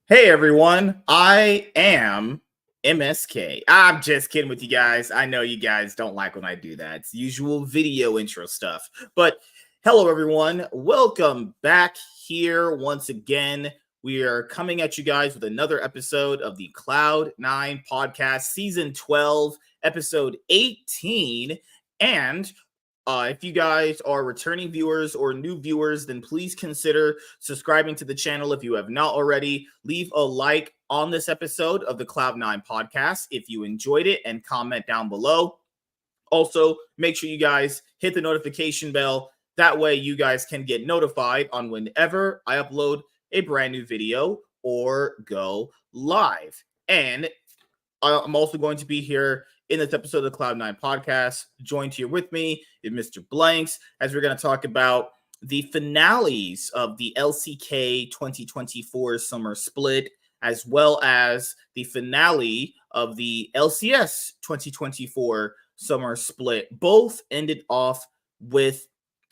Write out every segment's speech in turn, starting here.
Hey everyone, I am MSK. I'm just kidding with you guys. I know you guys don't like when I do that. It's usual video intro stuff. But hello everyone, welcome back here once again. We are coming at you guys with another episode of the Cloud9 podcast, season 12, episode 18. And if you guys are returning viewers or new viewers, then please consider subscribing to the channel if you have not already. Leave a like on this episode of the Cloud9 podcast if you enjoyed it and comment down below. Also, make sure you guys hit the notification bell. That way you guys can get notified on whenever I upload a brand new video or go live. And I'm also going to be here in this episode of the Cloud9 podcast. Joined here with me is Mr. Blanks, as we're going to talk about the finales of the LCK 2024 summer split, as well as the finale of the LCS 2024 summer split. Both ended off with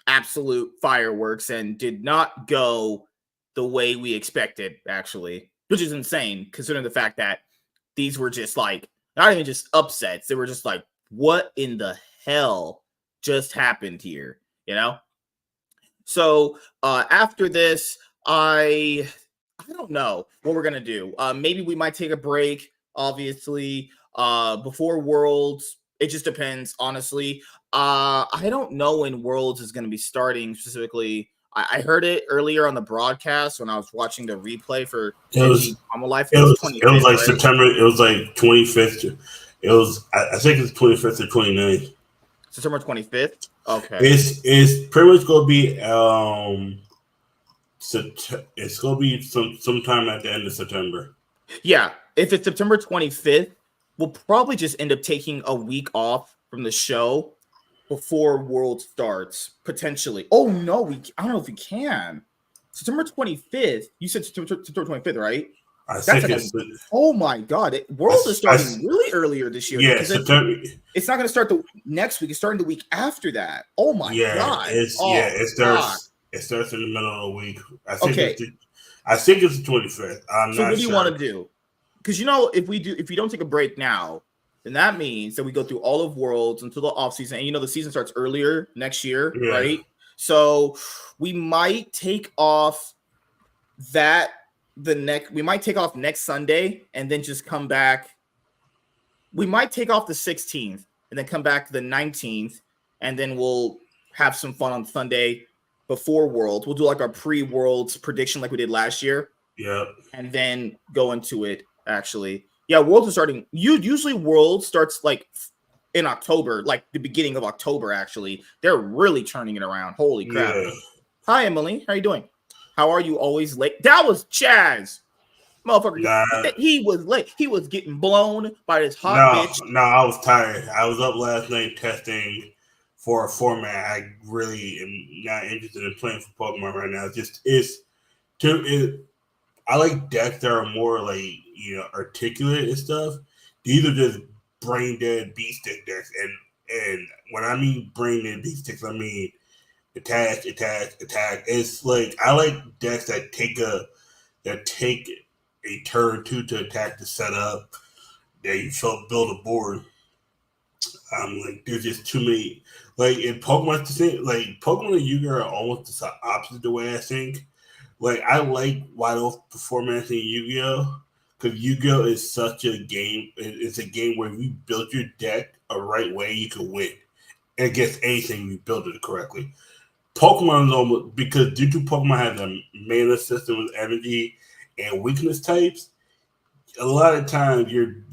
absolute fireworks and did not go the way we expected, actually, which is insane considering the fact that these were just like, not even just upsets. They were just like, what in the hell just happened here? You know? So after this, I don't know what we're gonna do. Maybe we might take a break, obviously, before Worlds. It just depends, honestly. I don't know when Worlds is gonna be starting specifically. I heard it earlier on the broadcast when I was watching the replay for Genji Life. It was 25th, like right? September. It was like 25th. It was I think it's 25th or 29th. September 25th. Okay. It's pretty much gonna be it's gonna be sometime at the end of September. Yeah, if it's September 25th, we'll probably just end up taking a week off from the show before World starts, potentially. Oh no, I don't know if we can. September 25th. You said September 25th, right? Oh my god, World is starting really earlier this year. Yeah, September. It's not going to start the next week. It's starting the week after that. Oh my god. It starts. It starts in the middle of the week. I think it's the 25th. So what do you want to do? Because if you don't take a break now, then that means that we go through all of Worlds until the off season, and the season starts earlier next year, right? So we might take off we might take off next Sunday and then just come back. We might take off the 16th and then come back the 19th, and then we'll have some fun on Sunday before Worlds. We'll do like our pre-Worlds prediction like we did last year. Yeah. And then go into it, actually. Yeah, Worlds are starting. Usually Worlds starts like in October, like the beginning of October, actually. They're really turning it around. Holy crap. Yeah. Hi, Emily. How you doing? How are you always late? That was Chaz. Motherfucker. He was late. He was getting blown by this hot bitch. No, I was tired. I was up last night testing for a format. I really am not interested in playing for Pokemon right now. I like decks that are more like, articulate and stuff. These are just brain dead beat stick decks. And when I mean brain dead beat sticks, I mean attack. It's like I like decks that take a turn or two to attack the setup. That you build a board. Like there's just too many. Like in Pokemon, Pokemon and Yu-Gi-Oh are almost the opposite the way I think. Like I like wide open performance in Yu-Gi-Oh because Yu-Gi-Oh is such a game. It's a game where if you build your deck a right way, you can win against anything you build it correctly. Pokemon is almost because due to Pokemon have a mana system with energy and weakness types. A lot of times you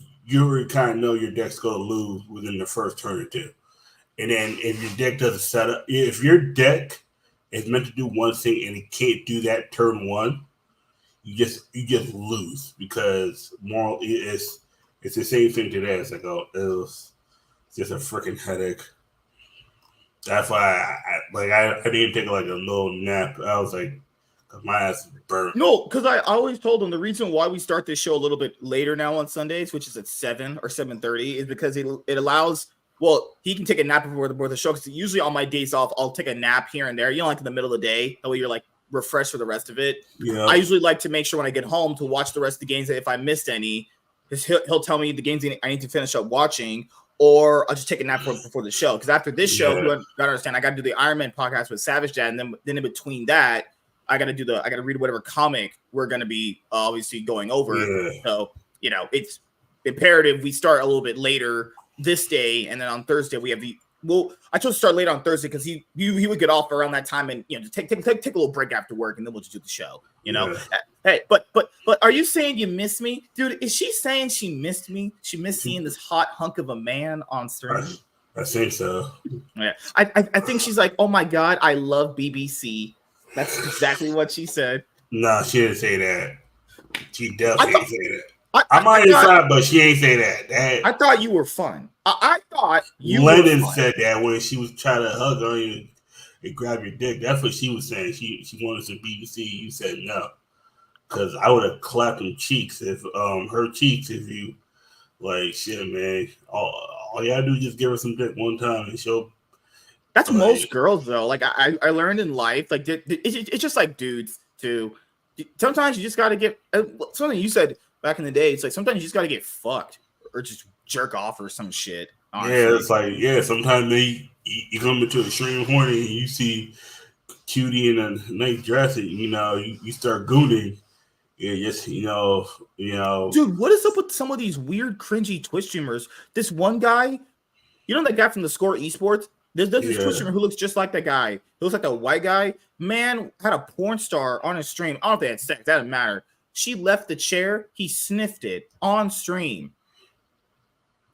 already kind of know your deck's going to lose within the first turn or two. And then if your deck doesn't set up, if your deck is meant to do one thing and it can't do that turn one, you just lose because it's the same thing today. It's like, it's just a freaking headache. That's why I didn't take like a little nap. I was like, my ass is burnt. No, because I always told him the reason why we start this show a little bit later now on Sundays, which is at 7 or 7:30, is because it allows. Well, he can take a nap before the show. Because usually on my days off, I'll take a nap here and there. Like in the middle of the day. That way you're like refreshed for the rest of it. Yeah. I usually like to make sure when I get home to watch the rest of the games that if I missed any, he'll tell me the games I need to finish up watching, or I'll just take a nap before the show. Because after this show, you gotta understand, I gotta do the Iron Man podcast with Savage Dad, and then in between that, I gotta read whatever comic we're gonna be obviously going over. Yeah. So it's imperative we start a little bit later this day, and then on Thursday we have I chose to start late on Thursday because he would get off around that time, and just take a little break after work, and then we'll just do the show. Hey, but are you saying you miss me, dude? Is she saying she missed me? She missed seeing this hot hunk of a man on stream. I think so. Yeah, I think she's like, oh my god, I love BBC. That's exactly what she said. No, she didn't say that. She definitely didn't say that. I might have thought, but she ain't say that. I thought you were fun. I thought you Lennon were fun. said that when she was trying to hug on you and grab your dick. That's what she was saying. She wanted some BBC. You said no. Because I would have clapped her cheeks if you like shit, man. All you gotta do is just give her some dick one time and she'll. That's most girls though. Like I learned in life, like it's just like dudes too. Sometimes you just gotta get something you said back in the day. It's like sometimes you just gotta get fucked or just jerk off or some shit. Honestly. Yeah, it's like sometimes you come into a stream horny and you see cutie in a nice dress, and you start gooning. Yeah, just dude, what is up with some of these weird, cringy Twitch streamers? This one guy, that guy from the Score Esports. There's this Twitch streamer who looks just like that guy. He looks like the white guy. Man had a porn star on his stream. I don't know if they had sex. That doesn't matter. She left the chair. He sniffed it on stream in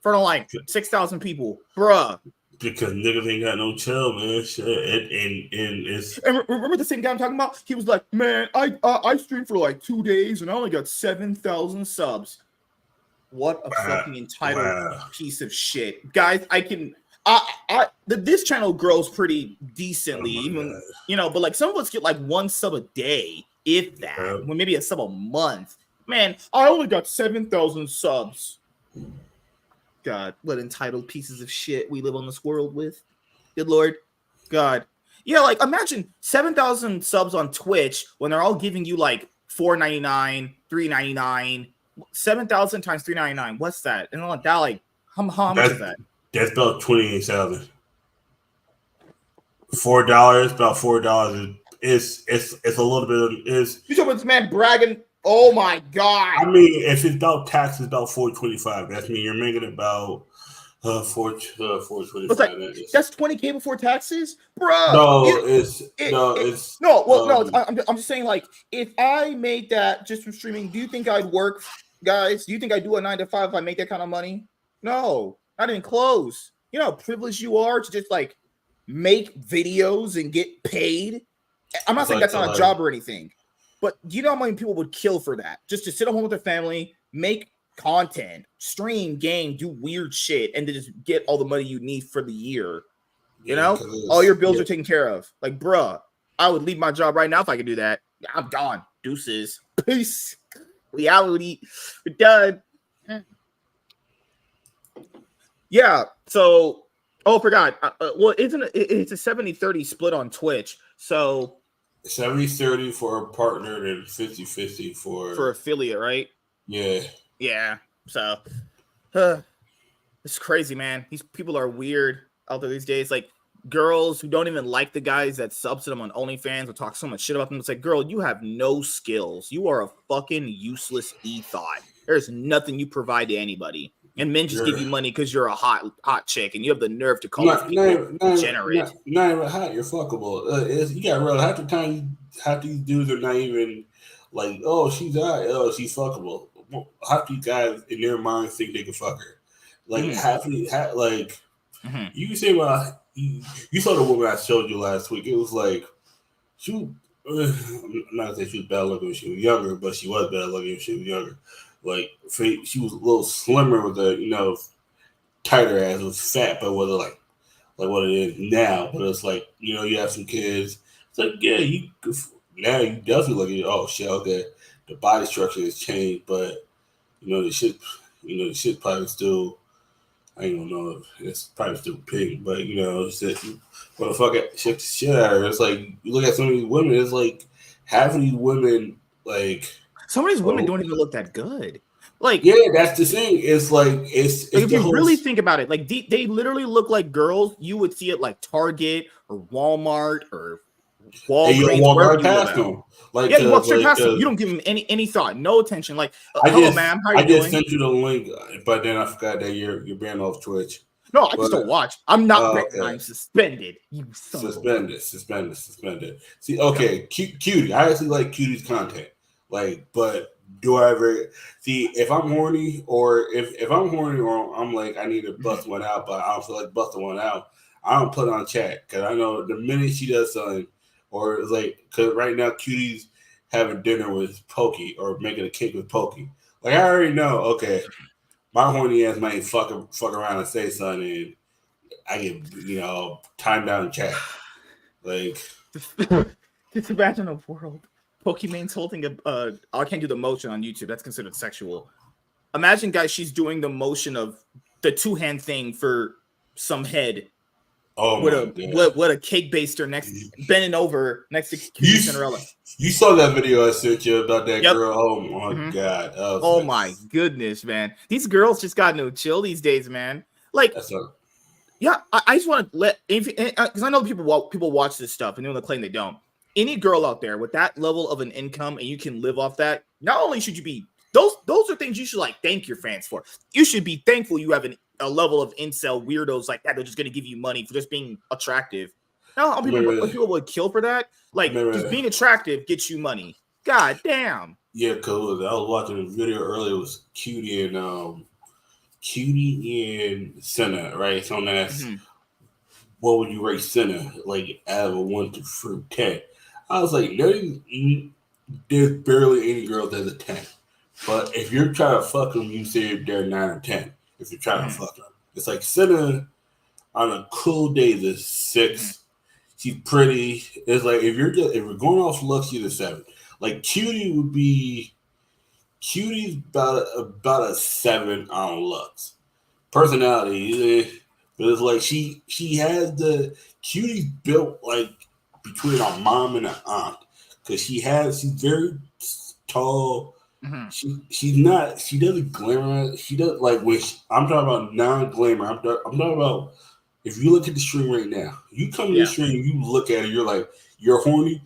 front of like 6,000 people, bruh. Because niggas ain't got no chill, man. Shit, and it's. And remember the same guy I'm talking about? He was like, "Man, I streamed for like 2 days and I only got 7,000 subs." What a fucking entitled piece of shit, guys! This channel grows pretty decently, even but like some of us get like 1 sub a day, if that, well, maybe a sub a month. Man, I only got 7,000 subs. God, what entitled pieces of shit we live on this world with. Good Lord. God. Yeah, like imagine 7,000 subs on Twitch when they're all giving you like $4.99, $3.99, 7,000 times $3.99. What's that? And all that, like, how much is that? That's about 28,000. $4, about $4 is it's a little bit of is. You talking about this man bragging? Oh my god! I mean, if it's about tax, it's about $4.25. That's mean you're making about $4.25. That's $20K before taxes, bro. I'm just saying, like, if I made that just from streaming, do you think I'd work, guys? Do you think I'd do a 9 to 5 if I make that kind of money? No, not even close. You know how privileged you are to just like make videos and get paid. I'm not saying that's not a job or anything. But do you know how many people would kill for that? Just to sit at home with their family, make content, stream, game, do weird shit, and to just get all the money you need for the year. You know? All your bills are taken care of. Like, bruh, I would leave my job right now if I could do that. I'm gone. Deuces. Peace. Reality. We're done. Yeah. So, I forgot. Well, it's a 70-30 split on Twitch. So 70-30 for a partner and 50-50 for affiliate, right? Yeah. So it's crazy, man. These people are weird out there these days. Like girls who don't even like the guys that sub to them on OnlyFans will talk so much shit about them. It's like, girl, you have no skills. You are a fucking useless e-thought. There's nothing you provide to anybody. And men just give you money because you're a hot chick, and you have the nerve to call people degenerate. Not even hot, you're fuckable. You got real. Half the time, half these dudes are not even like, oh, she's hot, oh, she's fuckable. Half these guys in their mind think they can fuck her. Like you can say, well, you saw the woman I showed you last week. It was like I'm not gonna say she was bad looking when she was younger, but she was bad looking when she was younger. Like she was a little slimmer with a tighter ass. It was fat, but was like what it is now. But it's like you have some kids. It's like now you definitely look at it. Oh shit, okay, the body structure has changed, but the shit probably still. I don't know if it's probably still pink, but it's just, what the fuck shit out of her. It's like you look at some of these women. It's like half of these women like some of these women don't even look that good. Like, yeah, that's the thing. It's like it's if the you whole. really think about it, like they literally look like girls you would see at like Target or Walmart or And you don't Walgreens, walk wherever right you live past at. them, like Yeah, you walk straight past them. You cause don't give them any thought, no attention. Like, hello, ma'am, how are I you just doing? sent you the link, but then I forgot that you're banned off Twitch. No, I just But don't watch. I'm not banned. okay. I'm suspended. You son of a bitch. Suspended. See, okay, Cutie. I actually like Cutie's content. Like, but do I ever see if I'm horny or if I'm horny or I'm like I need to bust one out, but I don't feel like busting one out. I don't put on chat because I know the minute she does something, or it's like because right now Cutie's having dinner with Pokey or making a cake with Pokey. Like I already know. Okay, my horny ass might fuck around and say something, and I get time down chat. Like Just imagine a world. Pokemon's holding I can't do the motion on YouTube. That's considered sexual. Imagine, guys, she's doing the motion of the two-hand thing for some head oh with my god, what a cake baster bending over next to Cutie you Cinderella. you saw that video I sent you about that Yep. girl? Oh my god, oh my goodness, man! These girls just got no chill these days, man. Like, yeah, I just want to let because I know people watch this stuff and they're claim they don't. Any girl out there with that level of an income and you can live off that, not only should you be those are things you should like thank your fans for. You should be thankful you have a level of incel weirdos like that. They're just going to give you money for just being attractive. Now, people would kill for that. Like, just being attractive gets you money. God damn. Yeah, cause I was watching a video earlier. It was Cutie and Senna, right? So that's what would you rate Senna like out of a 1 to 10? I was like, there's barely any girl that's a 10. But if you're trying to fuck them, you say they're 9 or 10. If you're trying to fuck them, it's like Senna on a cool day is a 6. She's pretty. It's like if we're going off looks, she's a 7. Like Cutie would be. Cutie's about a 7 on looks. Personality, but it's like she has the Cutie's built like between a mom and an aunt because she's very tall. She doesn't glamour. She does like when I'm talking about non-glamour. I'm talking about if you look at the stream right now, you come to the stream, you look at it, you're like you're horny.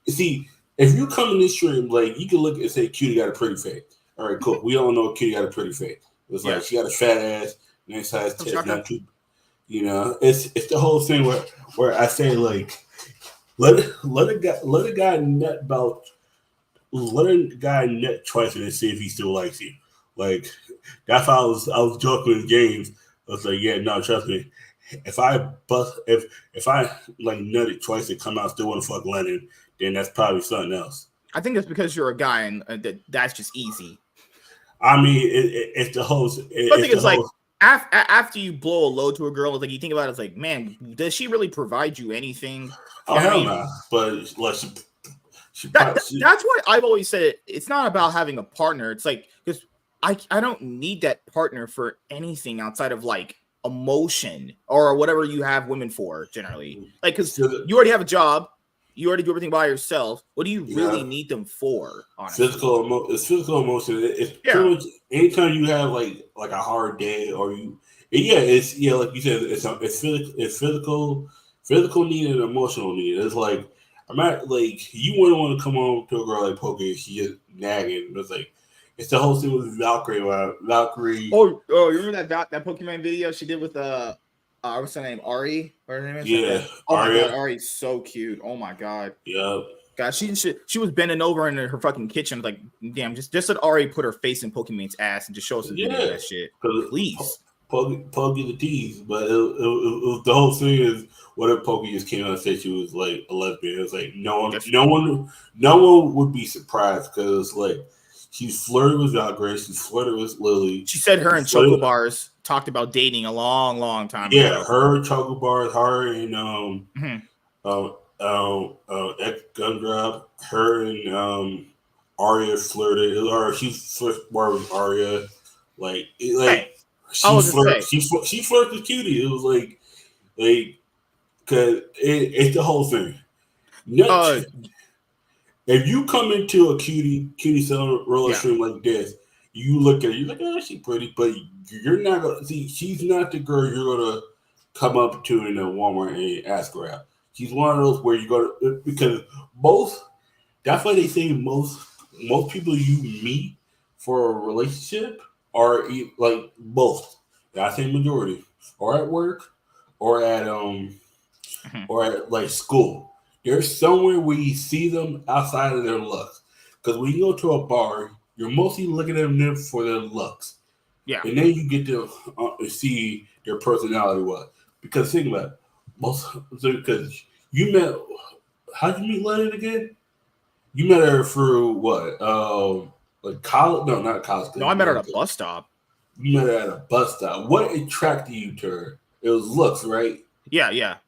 See. If you come in this stream, like you can look and say, "Cutie got a pretty face." All right, cool. We all know Cutie got a pretty face. It's like she got a fat ass, nice size tits, not too. It's the whole thing where I say like, let a guy nut twice and see if he still likes you. Like that's how I was joking with James. I was like, yeah, no, trust me. If I like nutted twice and come out still want to fuck Lennon, then that's probably something else. I think that's because you're a guy and that's just easy. I mean, it's the whole. I think it's like after you blow a load to a girl, like you think about it, it's like, man, does she really provide you anything? Oh hell no! But like that's why I've always said it's not about having a partner. It's like because I don't need that partner for anything outside of like emotion or whatever you have women for generally. Like because you already have a job. You already do everything by yourself. What do you really need them for? Honestly? It's physical emotion. It's pretty much anytime you have like a hard day or you, like you said, it's physical need and emotional need. It's like you wouldn't want to come home to a girl like Pokey. She just nagging. It's like it's the whole thing with Valkyrie. Oh, you remember that Pokemon video she did with what's her name? Ari? Or her name is? Yeah. Oh my god, Ari's so cute. Oh my god. Yep. God, she was bending over in her fucking kitchen, like, damn, just let Ari put her face in Pokemon's ass and just show us the video of that shit. Please. Pokey the tease, but it the whole thing is what if Pokey just came out and said she was like a lesbian? It's like no one would be surprised because like she's flirted with Valkyrie, she's flirted with Lily. She said her and Choco Bars talked about dating a long time ago. Yeah, her Choco Bars, her and Gundrop, her and Arya flirted. Or she flirted with Arya, she flirted with Cutie. It was like because it's the whole thing. If you come into a cutie roller stream like this, you look at her, you're like, oh, she's pretty, but you're not gonna see. She's not the girl you're gonna come up to in a Walmart and ask her out. She's one of those where you go to because most. That's why they say most people you meet for a relationship are like both. I say majority, or at work, or at or at like school. There's somewhere where you see them outside of their looks. Because when you go to a bar, you're mostly looking at them for their looks. Yeah. And then you get to see their personality what. Because think about it. Because you met, how'd you meet Lennon again? You met her through what? Like college? No, not college. No, I met her at a bus stop. You met her at a bus stop. What attracted you to her? It was looks, right? Yeah.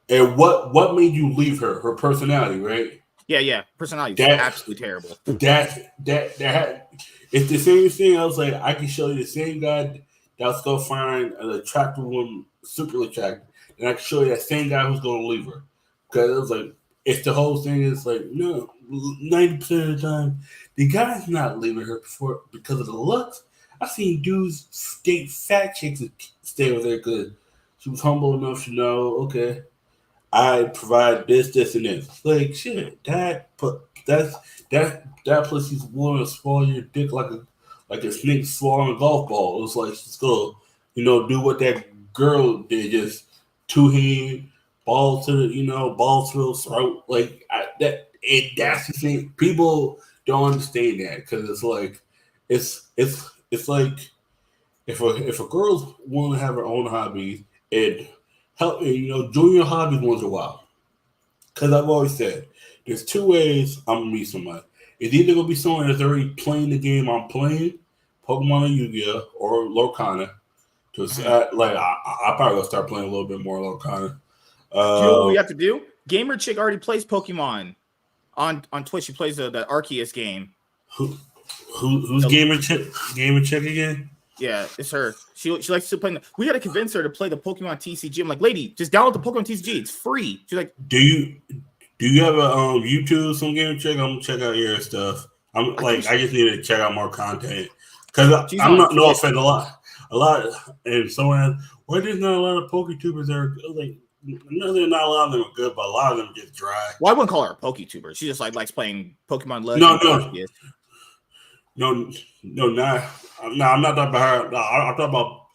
And what made you leave her? Her personality, right? Yeah. Personality is absolutely terrible. That it's the same thing. I was like, I can show you the same guy that's gonna find an attractive woman, super attractive, and I can show you that same guy who's gonna leave her. Because it was like, it's the whole thing is like, no, 90% of the time, the guy's not leaving her because of the looks. I've seen dudes date fat chicks and stay with her because she was humble enough to know, okay, I provide this, and this. Like shit, that pussy's willing to swallow your dick like a snake swallowing a golf ball. It was like she's gonna, do what that girl did, just two hand ball to the throat. Like that's the thing. People don't understand that because it's like it's like if a girl's willing to have her own hobbies and help join your hobbies once in a while. Because I've always said there's two ways I'm gonna meet somebody. It's either gonna be someone that's already playing the game I'm playing, Pokemon or Yu-Gi-Oh or Lorcana. I probably gonna start playing a little bit more Lorcana. Do you know what we have to do? Gamer Chick already plays Pokemon on Twitch. She plays the Arceus game. Who's Gamer Chick? Gamer Chick again? Yeah, it's her. She likes to play. We got to convince her to play the Pokemon TCG. I'm like, lady, just download the Pokemon TCG. It's free. She's like, do you have a YouTube some Gamer Chick? I'm gonna check out your stuff. I just need to check out more content because I'm not no offense a lot and someone why there's not a lot of PokeTubers that are like. No, not a lot of them are good, but a lot of them get dry. Well, I wouldn't call her a PokeTuber. She just likes playing Pokemon Legends. No, I'm not talking about her. No, I'm talking about.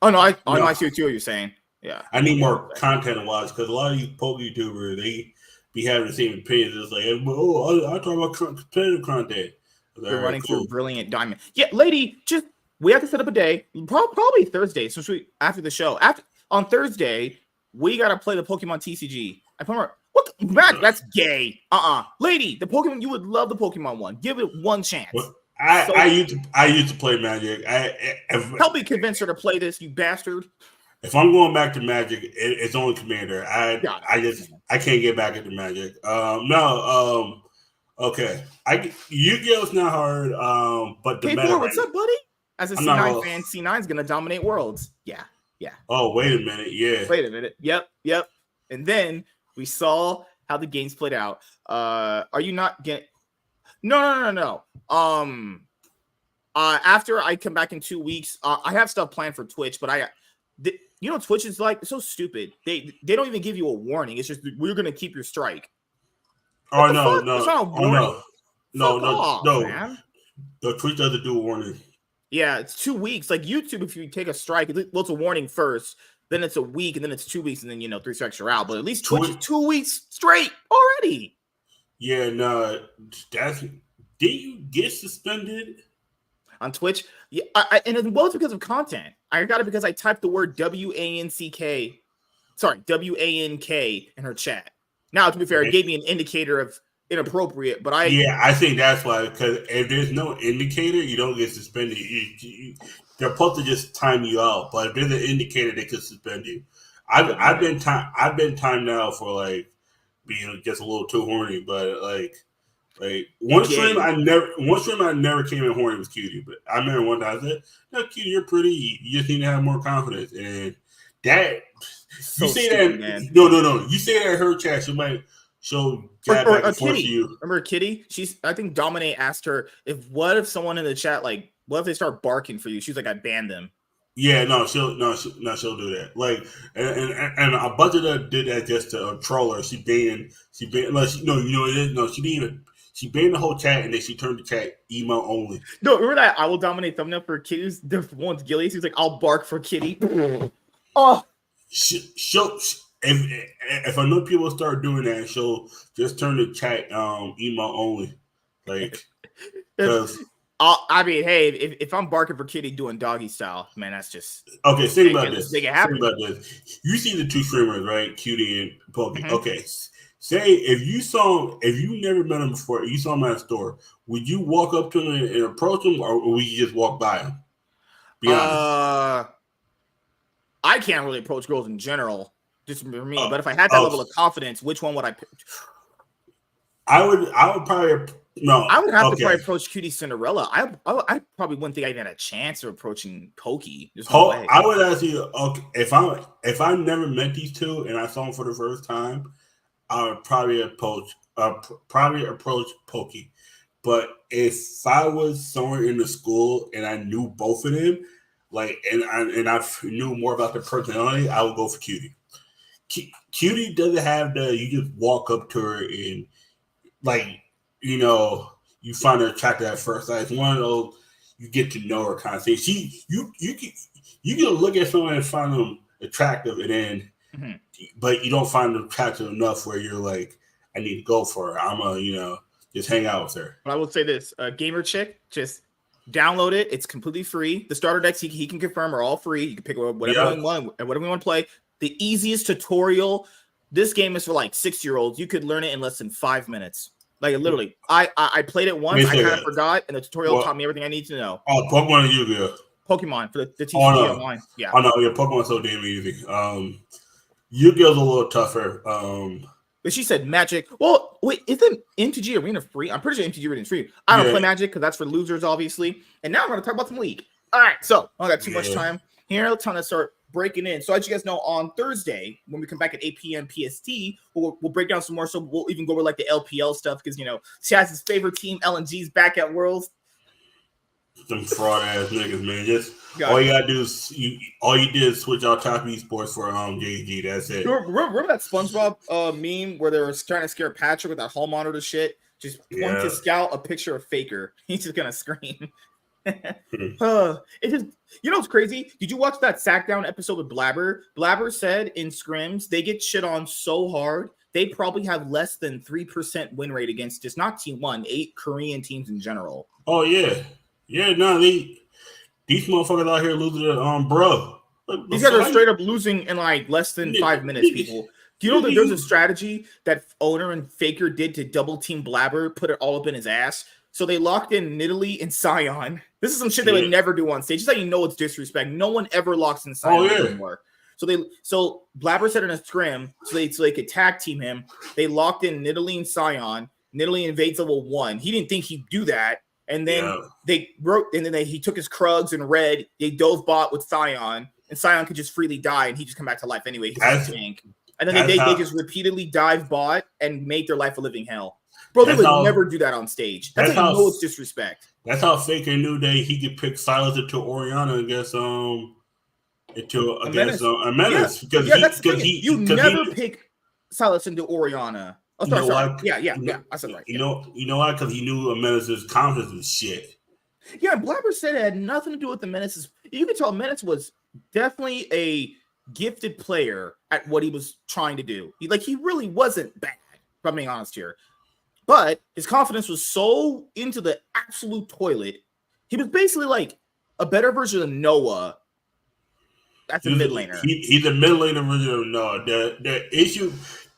Oh no, I see what you're saying. Yeah, I need more content to watch because a lot of these PokeTubers they be having the same opinions. It's like, I talk about competitive content. They're running through Brilliant Diamond. Yeah, lady, we have to set up a day, probably Thursday, since after the show on Thursday. We gotta play the Pokemon TCG. I put her. What? Matt, that's gay. Lady, the Pokemon. You would love the Pokemon one. Give it one chance. Well, I used to play Magic. Help me convince her to play this, you bastard. If I'm going back to Magic, it's only Commander. I can't get back into Magic. Okay. Yu-Gi-Oh's not hard. But the K4, what's up, buddy? As a C9 fan, C9's gonna dominate Worlds. Yeah. Oh, wait a minute. Yeah. Wait a minute. Yep. And then we saw how the games played out. Are you not getting? No. After I come back in 2 weeks, I have stuff planned for Twitch, but Twitch is like so stupid. They don't even give you a warning. It's just we're gonna keep your strike. No. It's not a warning. No. Man. The Twitch doesn't do a warning. Yeah, it's 2 weeks. Like YouTube, if you take a strike, it's a warning first, then it's a week, and then it's 2 weeks, and then 3 strikes you're out. But at least Twitch is 2 weeks straight already. Yeah, no, did you get suspended on Twitch? Yeah, and it was because of content. I got it because I typed the word WANK in her chat. Now, to be fair, it gave me an indicator of inappropriate, but I think that's why, because if there's no indicator, you don't get suspended. They're supposed to just time you out, but if there's an indicator, they could suspend you. I've been timed now for like being just a little too horny, but like one stream I never came in horny was Cutie, but I remember one time I said, "No, Cutie, you're pretty. You just need to have more confidence." And that you say that, man. No, you say that in her chat, she might show jab back and forth to Kitty. you. Remember Kitty? I think Dominic asked her what if someone in the chat, like, what if they start barking for you? She's like, I banned them. Yeah, she'll do that. Like, and a bunch of them did that just to troll her. She banned, like, she didn't even. She banned the whole chat, and then she turned the chat email only. No, remember that I will dominate thumbnail for Kitty's the one with Gillies? He's like, I'll bark for Kitty. Oh, if I know people start doing that, she'll just turn the chat email only. Like, because I mean, hey, if I'm barking for Kitty doing doggy style, man, that's just okay. Think about this. Make it happen. Think about this. You see the two streamers, right? Cutie and Pokey. Mm-hmm. Okay. Say if you never met him before, you saw him at a store, would you walk up to him and approach him, or would you just walk by him? Be honest. I can't really approach girls in general, just for me. But if I had that level of confidence, which one would I pick? I would probably no. I would have to probably approach Cutie Cinderella. I probably wouldn't think I even had a chance of approaching Pokey. I would ask you, okay, if I never met these two and I saw them for the first time, I would probably approach Pokey. But if I was somewhere in the school and I knew both of them, like, and I knew more about their personality, I would go for Cutie. Cutie doesn't have you just walk up to her and, like, you find her attractive at first sight. It's one of those you get to know her kind of thing. You can look at someone and find them attractive, and then, but you don't find them attractive enough where you're like, I need to go for her. I'm just hang out with her. But I will say this: Gamer Chick, just download it. It's completely free. The starter decks he can confirm are all free. You can pick whatever you want and whatever you want to play. The easiest tutorial. This game is for like 6-year-olds. You could learn it in less than 5 minutes. Like, literally, I played it once. I kind of forgot, and the tutorial taught me everything I need to know. Oh, Pokemon and Yu-Gi-Oh! Pokemon for the TCG online. Yeah. Oh no, yeah, Pokemon's so damn easy. Yu-Gi-Oh's a little tougher. But she said Magic. Well, wait, isn't MTG Arena free? I'm pretty sure MTG Arena is free. I don't play Magic because that's for losers, obviously. And now we're gonna talk about some League. All right, so I don't got too much time here. Let's kind of start breaking in. So as you guys know, on Thursday when we come back at 8 p.m. PST, we'll break down some more. So we'll even go over like the LPL stuff because Chaz's favorite team, LNG's back at Worlds. Some fraud ass niggas, man. Just all you gotta do is all you did is switch out Top Esports for JG. That's it. Remember that SpongeBob meme where they were trying to scare Patrick with that hall monitor shit? Just point to Scout a picture of Faker. He's just gonna scream. It just, what's crazy? Did you watch that sack down episode with Blabber? Blabber said in scrims they get shit on so hard they probably have less than 3% win rate against just not Team 1, 8 Korean teams in general. Oh yeah. No, these motherfuckers out here losing to bro. These guys are straight up losing in like less than 5 minutes, people. Do you know that there's a strategy that Owner and Faker did to double team Blabber, put it all up in his ass? So they locked in Nidalee and Sion. This is some shit they would never do on stage. Just like it's disrespect. No one ever locks in Sion anymore. So Blabber said in a scrim, so they could tag team him. They locked in Nidalee and Sion. Nidalee invades level 1. He didn't think he'd do that. And then he took his Krugs and Red. They dove bot with Sion, and Sion could just freely die, and he just come back to life anyway. He's a tank. And then they just repeatedly dive bot and make their life a living hell. Bro, they would never do that on stage. That's how you know it's disrespect. That's how Faker knew that he could pick Silas into Oriana against a Menace. Because you never pick Silas into Oriana. Oh, sorry. Yeah. I said right. You know why? Because he knew a Menace's confidence was shit. Yeah, Blabber said it had nothing to do with the Menace's. You can tell Menace was definitely a gifted player at what he was trying to do. He really wasn't bad, if I'm being honest here. But his confidence was so into the absolute toilet. He was basically like a better version of Noah. That's a mid laner. He's a mid laner version of Noah.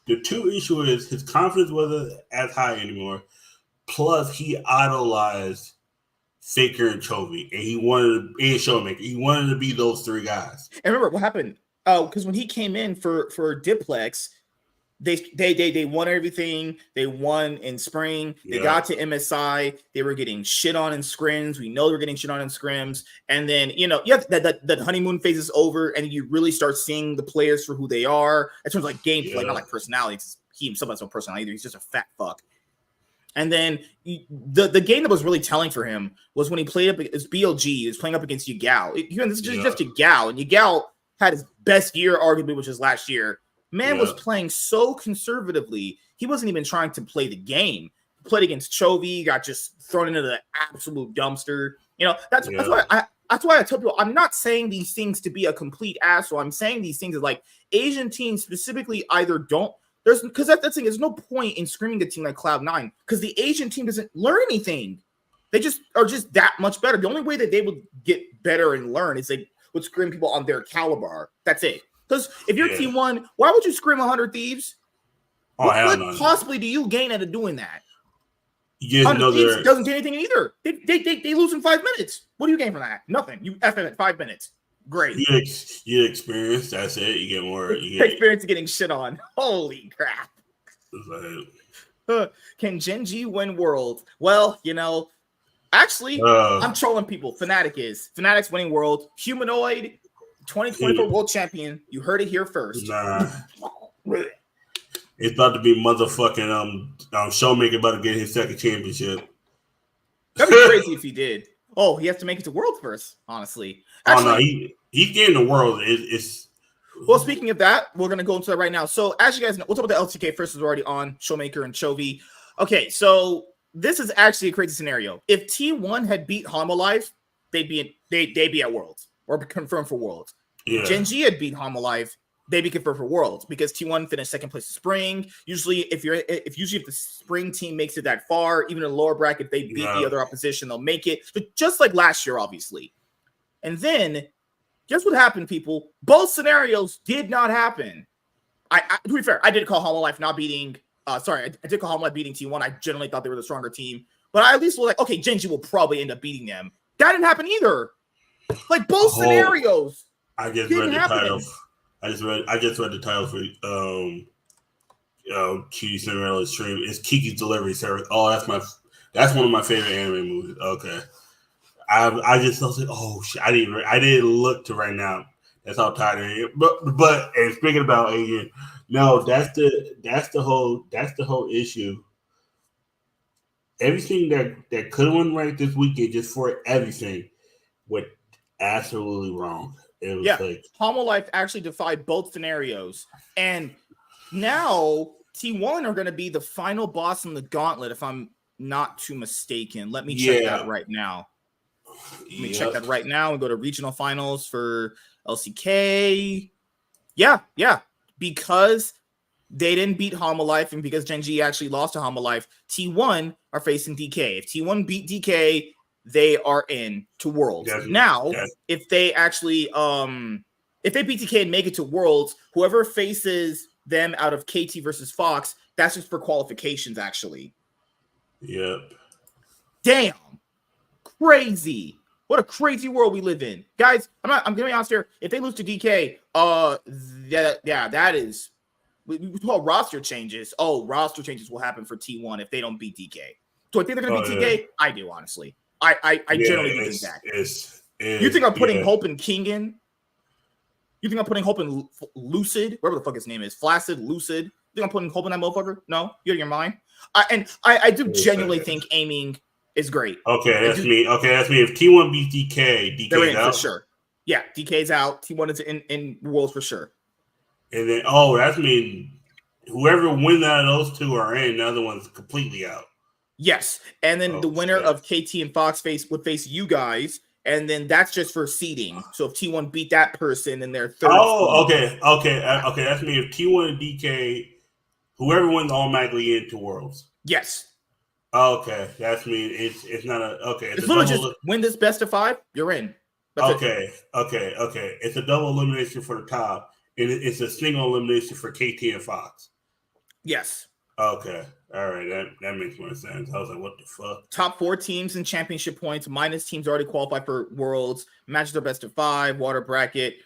The two issue is his confidence wasn't as high anymore. Plus, he idolized Faker and Chovy, and Showmaker. He wanted to be those three guys. And remember what happened? Oh, because when he came in for Diplex, they won everything. They won in spring. They got to MSI. They were getting shit on in scrims. We know they were getting shit on in scrims. And then, that honeymoon phase is over, and you really start seeing the players for who they are. In terms of like gameplay, not like personality. he himself has no personality either. He's just a fat fuck. And then the game that was really telling for him was when he played up against BLG. He was playing up against Yagao. This is just Yagao, and Yagao had his best year, arguably, which was last year. Man was playing so conservatively. He wasn't even trying to play the game. He played against Chovy, got just thrown into the absolute dumpster. That's why I tell people I'm not saying these things to be a complete asshole. I'm saying these things as like Asian teams specifically either don't. Because that's the thing. There's no point in screaming a team like Cloud9 because the Asian team doesn't learn anything. They just are just that much better. The only way that they would get better and learn is they would scream people on their caliber. That's it. Because if you're T1, why would you scream 100 Thieves? What possibly do you gain out of doing that? You just know Thieves doesn't get anything either. They lose in 5 minutes. What do you gain from that? Nothing. You F them at 5 minutes. Great. You experience. That's it. You get more. Experience getting shit on. Holy crap. Can Gen G win Worlds? Well, actually, I'm trolling people. Fnatic's winning World. Humanoid, 2024 World Champion. You heard it here first. Nah. It's about to be motherfucking Showmaker about to get his second championship. That'd be crazy if he did. Oh, he has to make it to Worlds first, honestly. Actually, he's getting the World. Well, speaking of that, we're going to go into that right now. So, as you guys know, we'll talk about the LCK first. Is already on Showmaker and Chovy. Okay, so this is actually a crazy scenario. If T1 had beat Hanwha Life, they'd be at Worlds or confirmed for Worlds. Yeah. Gen G had beat Hanwha Life, they'd be confirmed for Worlds because T1 finished second place in Spring. Usually, if the Spring team makes it that far, even in the lower bracket, if they beat the other opposition, they'll make it. But just like last year, obviously. And then, guess what happened, people? Both scenarios did not happen. To be fair, I did call Hanwha Life not beating. I did call Hanwha Life beating T1. I generally thought they were the stronger team, but I at least was like, okay, Gen G will probably end up beating them. That didn't happen either. Like both scenarios. I just read the title. I just read the title for Kiki Cinderella's stream. It's Kiki's Delivery Service. Oh, that's one of my favorite anime movies. Okay. I just was like, oh shit! I didn't look to right now. That's how tired I am. But and speaking about Asian, no, that's the whole issue. Everything that could have went right this weekend, just for everything, went absolutely wrong. It was like Hanwha Life actually defied both scenarios, and now T1 are going to be the final boss in the gauntlet, if I'm not too mistaken. Let me check that right now. Let me check that right now and go to regional finals for LCK. Yeah. Because they didn't beat Hanwha Life and because Gen G actually lost to Hanwha Life, T1 are facing DK. If T1 beat DK, they are in to Worlds. If they actually if they beat DK and make it to Worlds, whoever faces them out of KT versus Fox, that's just for qualifications, actually. Yep. Damn. Crazy. What a crazy world we live in. Guys, I'm gonna be honest here. If they lose to DK, that is we talk about roster changes. Oh, roster changes will happen for T1 if they don't beat DK. So I think they're gonna beat DK. I do, honestly. I generally do think that. You think I'm putting hope in Kingen? You think I'm putting hope in Lucid? Whatever the fuck his name is. Flaccid, Lucid. You think I'm putting hope in that motherfucker? No? You're out of your mind? I do genuinely think aiming is great. Okay, that's me. If T1 beats DK's out. For sure. Yeah, DK's out. T1 is in Worlds for sure. And then, that's mean whoever wins out of those two are in. The other one's completely out. Yes, and then the winner of KT and Fox would face you guys, and then that's just for seeding. So if T1 beat that person in their third. Okay. That's me. If T1 and DK, whoever wins automatically into Worlds. Yes. Okay, that's me. It's not a It's literally just win this best of 5. You're in. That's okay. It's a double elimination for the top, and it's a single elimination for KT and Fox. Yes. Okay. All right. That makes more sense. I was like, what the fuck? Top 4 teams in championship points, minus teams already qualified for Worlds. Matches are best of 5, water bracket.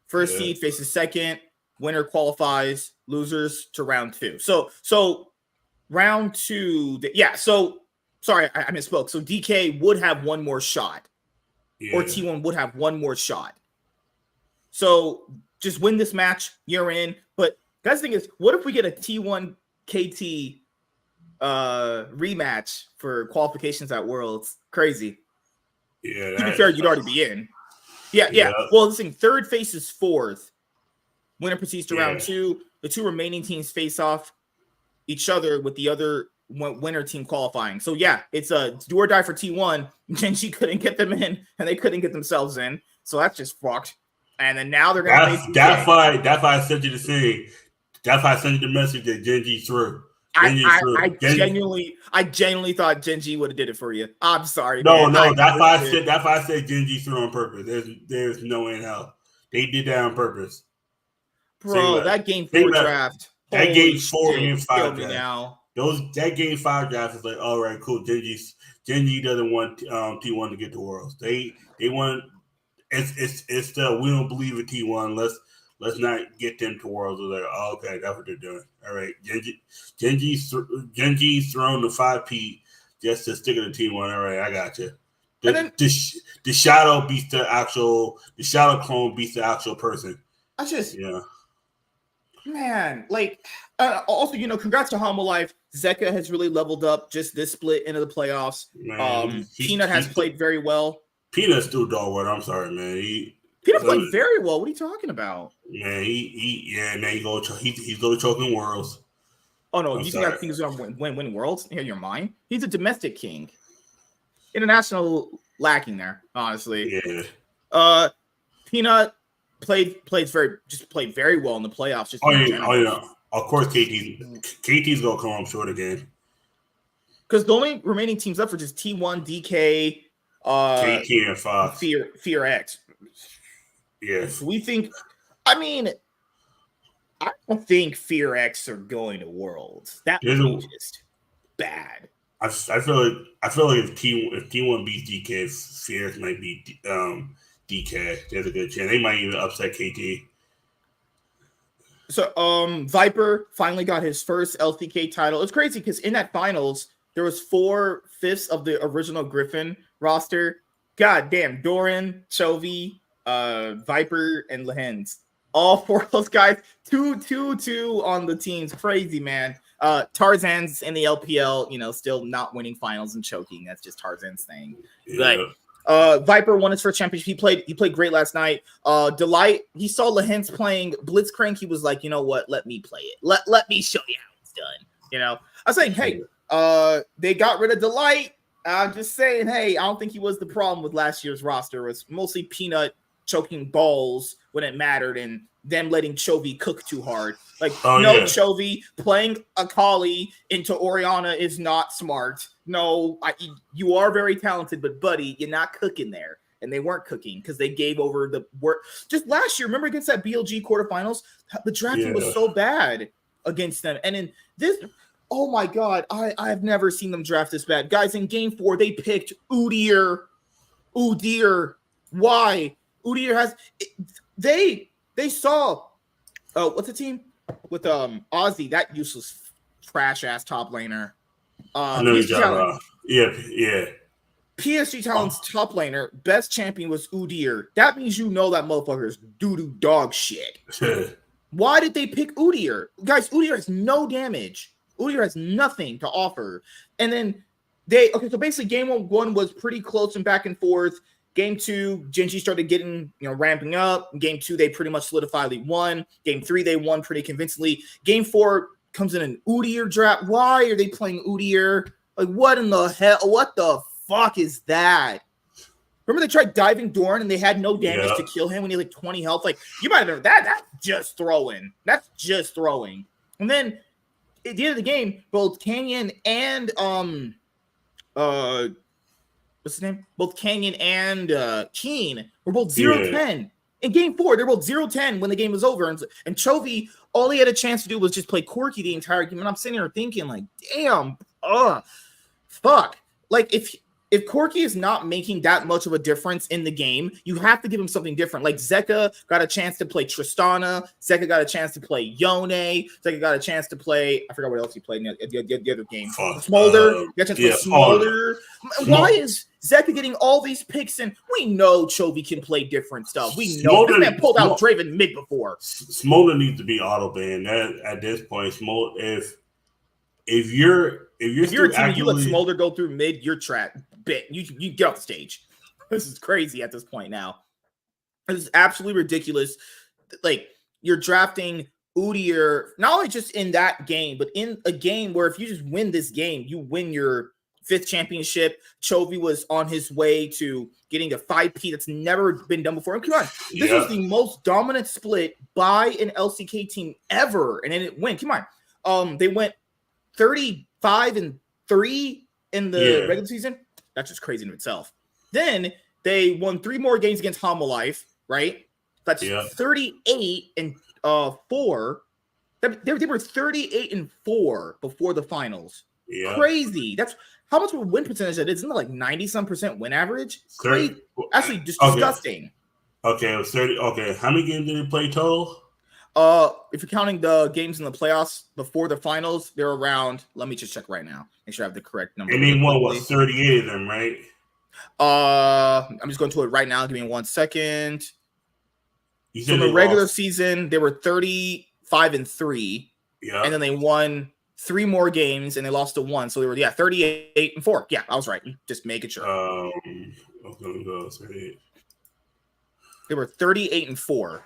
First seed faces second. Winner qualifies. Losers to round 2. So round 2. So sorry, I misspoke. So DK would have one more shot. Or T1 would have one more shot. So just win this match. You're in. But guys, the thing is, what if we get a T1 KT rematch for qualifications at Worlds. Crazy. Yeah. To be fair, you'd already be in. Yeah. Well, this thing, third faces fourth. Winner proceeds to round 2. The 2 remaining teams face off each other with the other winner team qualifying. So yeah, it's a do or die for T1. Genji couldn't get them in, and they couldn't get themselves in. So that's just fucked. And then now they're gonna face. That's why I sent you the thing. That's why I sent you the message that Genji threw. I genuinely thought Genji would have did it for you. I'm sorry. No, man. That's why I said Genji threw on purpose. There's no way in hell they did that on purpose. Bro, that game 4 draft. That game 4 and 5 draft. Now. That game 5 draft is like, all right, cool. Genji doesn't want T1 to get to Worlds. They want it's the we don't believe in T1. Let's not get them to Worlds. They're like, oh, okay, that's what they're doing. All right, Genji's thrown the 5P just to stick it to T1. All right, I got you. The shadow beats the shadow clone beats the actual person. Man, like, also, congrats to Hanwha Life. Zeka has really leveled up just this split into the playoffs. Man, Peanut has played very well. Peanut's still dog water. I'm sorry, man. Peanut played very well. What are you talking about? Man, he's going to choking Worlds. Oh, no, you think he's going to win Worlds? Here, your mind. He's a domestic king. International lacking there, honestly. Yeah. Peanut played very well in the playoffs. Of course, KT's gonna come up short again. Because the only remaining teams up for just T1, DK, KT, and Fox. Fear X. Yeah. So we think. I mean, I don't think Fear X are going to Worlds. That would be just bad. I feel like if T1 beats DK, Fear X might beat DK. There's a good chance they might even upset KT. So, Viper finally got his first LCK title. It's crazy because in that finals there was 4/5 of the original Griffin roster. God damn, Doran, Chovy, Viper, and Lehens. All 4 of those guys, 2 on the teams. Crazy, man. Tarzan's in the LPL, still not winning finals and choking. That's just Tarzan's thing. Yeah. But Viper won his first championship. He played great last night. Delight, he saw Lehens playing Blitzcrank. He was like, you know what? Let me play it. Let me show you how it's done. I was saying, hey, they got rid of Delight. I'm just saying, hey, I don't think he was the problem with last year's roster. It was mostly Peanut choking balls when it mattered and them letting Chovy cook too hard. Chovy playing Akali into Orianna is not smart. No, you are very talented, but buddy, you're not cooking there. And they weren't cooking because they gave over the work. Just last year, remember against that BLG quarterfinals, the drafting was so bad against them. And in this, oh my God, I've never seen them draft this bad. Guys, in game 4, they picked Udyr. Why? Udyr has they saw what's the team with Ozzy, that useless trash ass top laner. PSG Talent's top laner, best champion was Udyr. That means that motherfucker is doo-doo dog shit. Why did they pick Udyr? Guys, Udyr has no damage. Udyr has nothing to offer. And then so basically game 1 was pretty close and back and forth. Game 2, Genji started getting, ramping up. Game 2, they pretty much solidifiedly won. Game 3, they won pretty convincingly. Game 4 comes in an Udyr draft. Why are they playing Udyr? Like, what in the hell? What the fuck is that? Remember they tried diving Doran and they had no damage to kill him when he had like 20 health? Like, you might have known that. That's just throwing. And then at the end of the game, both Canyon and what's his name? Both Canyon and Keen were both 0-10. In game 4, they're both 0-10 when the game was over. And Chovy, all he had a chance to do was just play Corki the entire game. And I'm sitting here thinking, like, damn, fuck. Like, if Corki is not making that much of a difference in the game, you have to give him something different. Like, Zeka got a chance to play Tristana. Zeka got a chance to play Yone. Zeka got a chance to play, I forgot what else he played in the other game. Smolder. Got a chance to play Smolder. Why is Zeka getting all these picks? And we know Chovy can play different stuff. We know. This man pulled out Draven mid before. Smolder needs to be auto banned. At this point, if you're you're a still team and you let actively, Smolder go through mid, you're trapped. You get off the stage. This is crazy at this point now. This is absolutely ridiculous. Like, you're drafting Udyr, not only just in that game, but in a game where if you just win this game, you win your 5th championship. Chovy was on his way to getting the 5P that's never been done before. And come on, this was the most dominant split by an LCK team ever, and then it went. Come on, they went 35-3 in the regular season. That's just crazy in itself. Then they won 3 more games against Hanwha Life, right? That's 38-4. They were 38-4 before the finals. Yeah. Crazy. That's how much of a win percentage that is. Isn't it like 90-some% win average? Crazy. Actually, just disgusting. Okay, it was 30. Okay, how many games did they play total? If you're counting the games in the playoffs before the finals, they're around. Let me just check right now. Make sure I have the correct number. And they won what, 38 of them, right? I'm just going to it right now. Give me 1 second. So in the regular season, they were 35-3. Yeah. And then they won 3 more games and they lost to 1. So they were 38-4. Yeah, I was right. Just making sure. They were 38-4.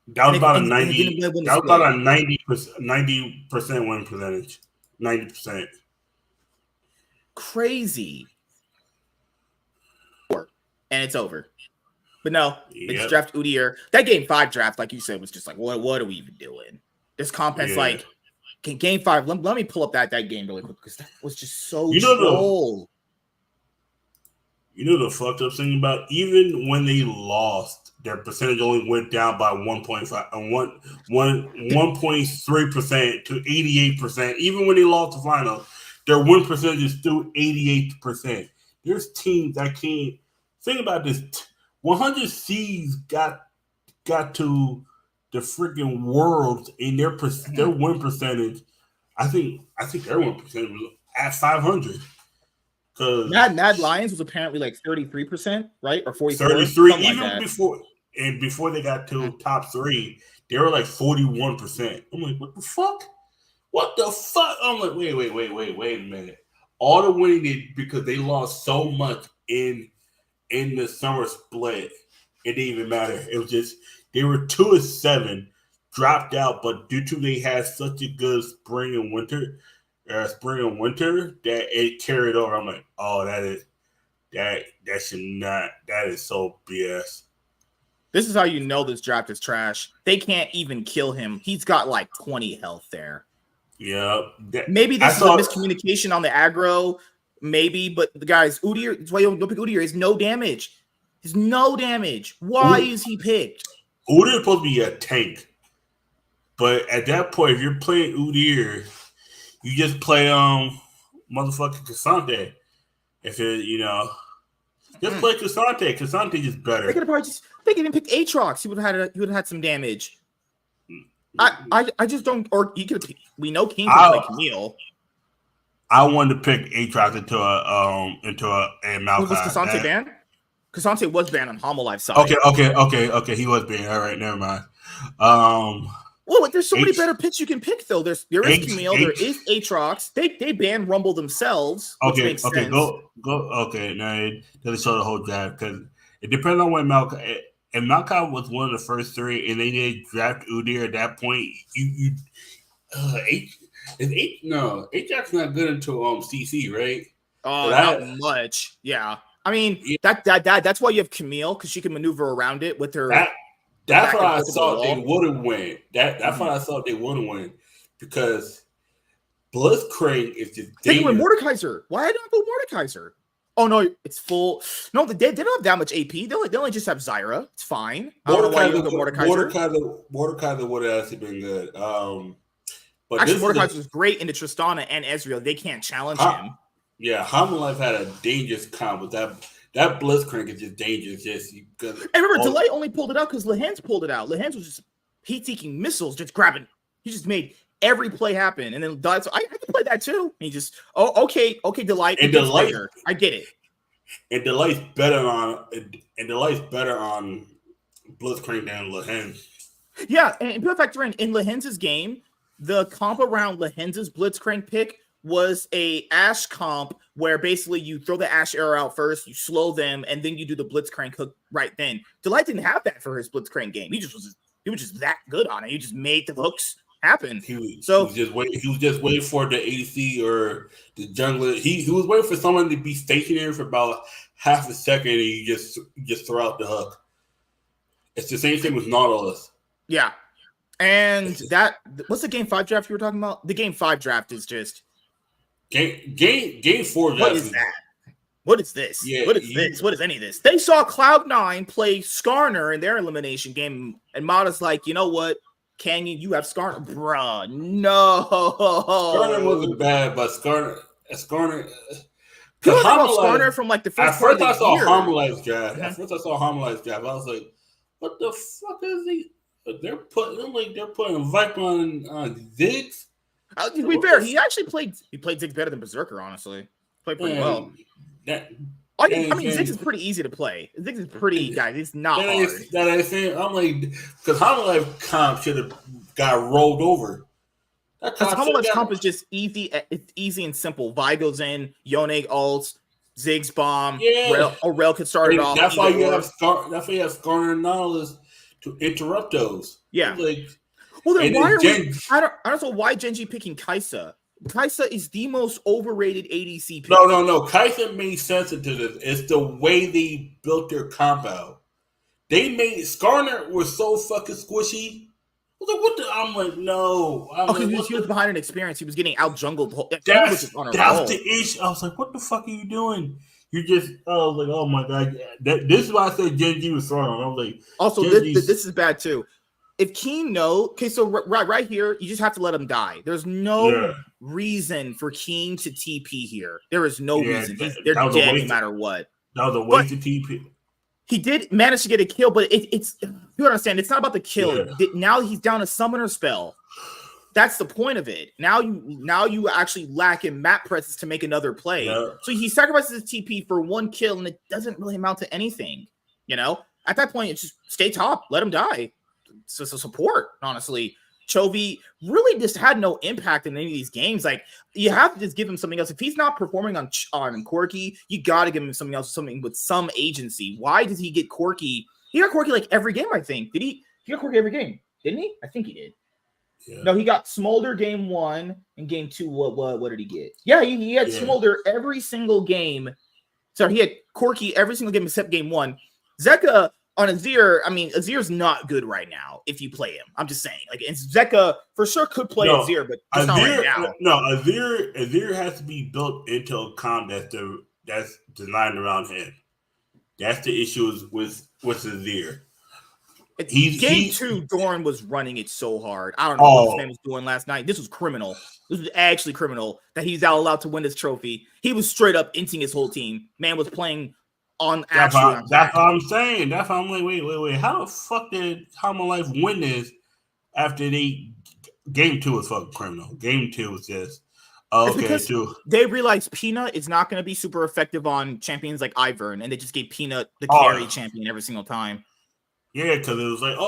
That was about a 90. That was about a 90% win percentage. 90%. Crazy. And it's over. But no, it's draft Udyr. That game 5 draft, like you said, was just like, what are we even doing? This compen's like, game 5. Let me pull up that game really quick because that was just so troll. You know the fucked up thing about, even when they lost, their percentage only went down by 1.3% to 88%. Even when they lost the final, their win percentage is still 88%. There's teams that can't think about this. 100 C's got to the freaking world in their win percentage. I think their win percentage was at 500. Mad Lions was apparently like 33%, right? Or 44. 33, even like before they got to top 3, they were like 41%. I'm like, what the fuck? What the fuck? I'm like, wait a minute. All the winning because they lost so much in the summer split, it didn't even matter. It was just they were 2-7, dropped out, but due to they had such a good spring and winter that it carried over. I'm like, oh, that is so BS. This is how you know this draft is trash. They can't even kill him. He's got like 20 health there. Yeah. Maybe this is a miscommunication on the aggro. Maybe, but the guys, Udyr, that's why you don't pick Udyr. Is no damage. He's no damage. Why is he picked? Udyr is supposed to be a tank. But at that point, if you're playing Udyr, you just play motherfucking Cassante. If it, just play Cassante. Cassante is better. They could even pick Aatrox. He would have had some damage. I just don't. Or he could. We know King can play Camille. I wanted to pick Aatrox into a Maokai. Was Cassante banned? Cassante was banned on Hanwha Life side. Okay. He was banned. All right, never mind. Well, there's so many better picks you can pick though. There is Camille. There is Aatrox. They banned Rumble themselves. Makes sense. Go. Okay, now it doesn't show the whole draft because it depends on when Maokai. And Maokai was one of the first 3, and they did draft Udyr at that point. Aatrox's not good until CC, right? Not much. Yeah. I mean, that's why you have Camille, because she can maneuver around it with her. That's what I thought they would have won. That's what I thought they would have won, because Blitzcrank is just dangerous. Take away Mordekaiser. Why don't I put Mordekaiser? Oh no, it's full. No, they don't have that much AP. They only just have Zyra. It's fine. Mordekaiser would have actually been good. But actually, Mordekaiser was great into Tristana and Ezreal. They can't challenge him. Yeah, Hanwha Life had a dangerous combo. That Blitzcrank is just dangerous. And remember, Delay only pulled it out because Lehens pulled it out. Lehens was just heat-seeking missiles, just grabbing. He just made every play happen, and then so I can play that too. He just okay, Delight. And Delight, I get it. And Delight's better on Blitzcrank than Lehens. Yeah, and people factor in Lehens' game, the comp around Lehens' Blitzcrank pick was a Ashe comp where basically you throw the Ashe arrow out first, you slow them, and then you do the Blitzcrank hook right then. Delight didn't have that for his Blitzcrank game. He was just that good on it. He just made the hooks happen. He was just waiting for the ADC or the jungler. He was waiting for someone to be stationary for about half a second, and you just throw out the hook. It's the same thing with Nautilus. Yeah. And that, what's the game 5 draft you were talking about? The game 5 draft is just game 4 draft. What is that? What is this? Yeah, what is this? What is any of this? They saw Cloud9 play Skarner in their elimination game, and Mata's like, you know what? Canyon, you have Skarner. Bruh, no. Skarner wasn't bad, but Skarner. You know about Skarner from like the first part of the year. At first I saw Harmonize draft. I was like, what the fuck is he? They're putting Viper on Ziggs. To be fair, he actually played Ziggs better than Berserker, honestly. Played pretty well. I mean, Ziggs is pretty easy to play. Ziggs is pretty, guys. It's not hard. I'm like, because Harmonize comp should have got rolled over. Because Harmonize comp is just easy. It's easy and simple. Vi goes in, Yone ults, Ziggs bomb. Yeah. Rel could start it off. That's why you have Skarner and Nautilus to interrupt those. Yeah. Well, then why are I don't know why Genji picking Kai'Sa. Kai'Sa is the most overrated ADC pick. No. Kai'Sa made sense into this. It's the way they built their combo. They made Skarner was so fucking squishy. I was like, what the? I'm like, no. Because he was behind an experience. He was getting out jungled. That's the issue. I was like, what the fuck are you doing? I was like, oh my god. This is why I said Genji was throwing. I was like, also, this is bad too. If Keen so right here, you just have to let him die. There's no reason for Keen to TP here. There is no reason. They're dead no matter what. That was a waste of TP. He did manage to get a kill, but it's you understand. It's not about the kill. Yeah. Now he's down a summoner spell. That's the point of it. Now you actually lack in map presence to make another play. Yeah. So he sacrifices his TP for one kill, and it doesn't really amount to anything. At that point, it's just stay top, let him die. So support, honestly. Chovy really just had no impact in any of these games. Like, you have to just give him something else. If he's not performing on Corki, you got to give him something else, something with some agency. Why does he get Corki? He got Corki like every game, I think. Did he? He got Corki every game, didn't he? I think he did. Yeah. No, he got Smolder game 1 and game 2. What did he get? Yeah, he had Smolder every single game. So he had Corki every single game except game 1. Zeka on Azir, Azir's not good right now if you play him. I'm just saying. And Zeka for sure could play Azir, but just not right now. No, Azir has to be built into a comp that's designed around him. That's the issue with Azir. Game 2, Doran was running it so hard. I don't know what his man was doing last night. This was criminal. This was actually criminal that he's out allowed to win this trophy. He was straight up inting his whole team. Man was playing on actually. That's what I'm saying. That's why I'm like, wait. How the fuck did Life win this after game 2 was fucking criminal. Game 2 was just too. They realized Peanut is not going to be super effective on champions like Ivern, and they just gave Peanut the carry champion every single time. Yeah, because it was like,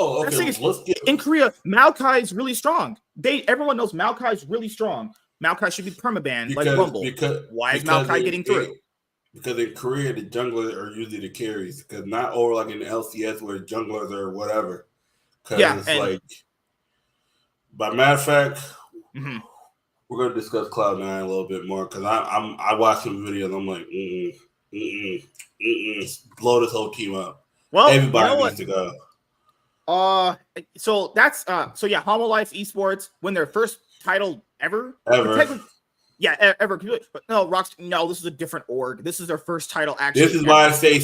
let's get in Korea. Maokai is really strong. Everyone knows Maokai is really strong. Maokai should be permaban like Rumble. Why is Maokai getting through? Because in Korea, the junglers are usually the carries. Because not over like in the LCS where junglers are whatever. Because by matter of fact, we're gonna discuss Cloud9 a little bit more because I watched some videos. I'm like, blow this whole team up. Well, everybody needs to go. So that's Hanwha Life Esports win their first title ever. Ever. But no, this is a different org. This is their first title actually. This is why I say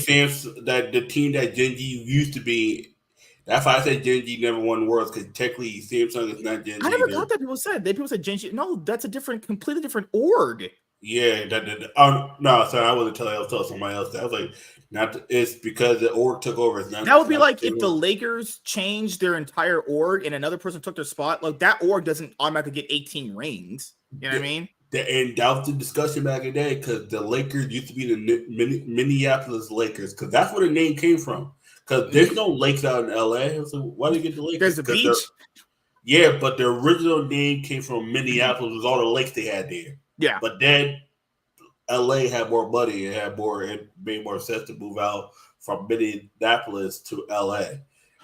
that the team that Genji used to be. That's why I said Genji never won Worlds because technically Samsung is not Genji. I never thought that people said Genji. No, that's a completely different org. Yeah, no, sorry, I wasn't telling. I was telling somebody else. I was like, it's because the org took over. That would be like if the Lakers changed their entire org and another person took their spot. Like that org doesn't automatically get 18 rings. You know what I mean? And that was the discussion back in the day because the Lakers used to be the Minneapolis Lakers because that's where the name came from. Because there's no lakes out in LA. So why do you get the Lakers? There's a beach. Yeah, but the original name came from Minneapolis with all the lakes they had there. Yeah. But then LA had more money and it made more sense to move out from Minneapolis to LA.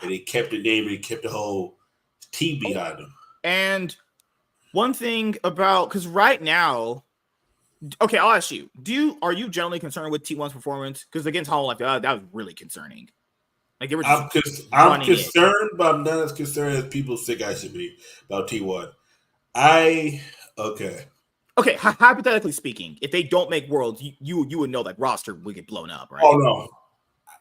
And it kept the name and it kept the whole team behind them. And one thing about, because right now, okay, I'll ask you, are you generally concerned with T1's performance? Because against Hollow, that was really concerning. Like they were just I'm concerned, but I'm not as concerned as people think I should be about T1. Okay, hypothetically speaking, if they don't make Worlds, you would know that roster would get blown up, right? Oh no,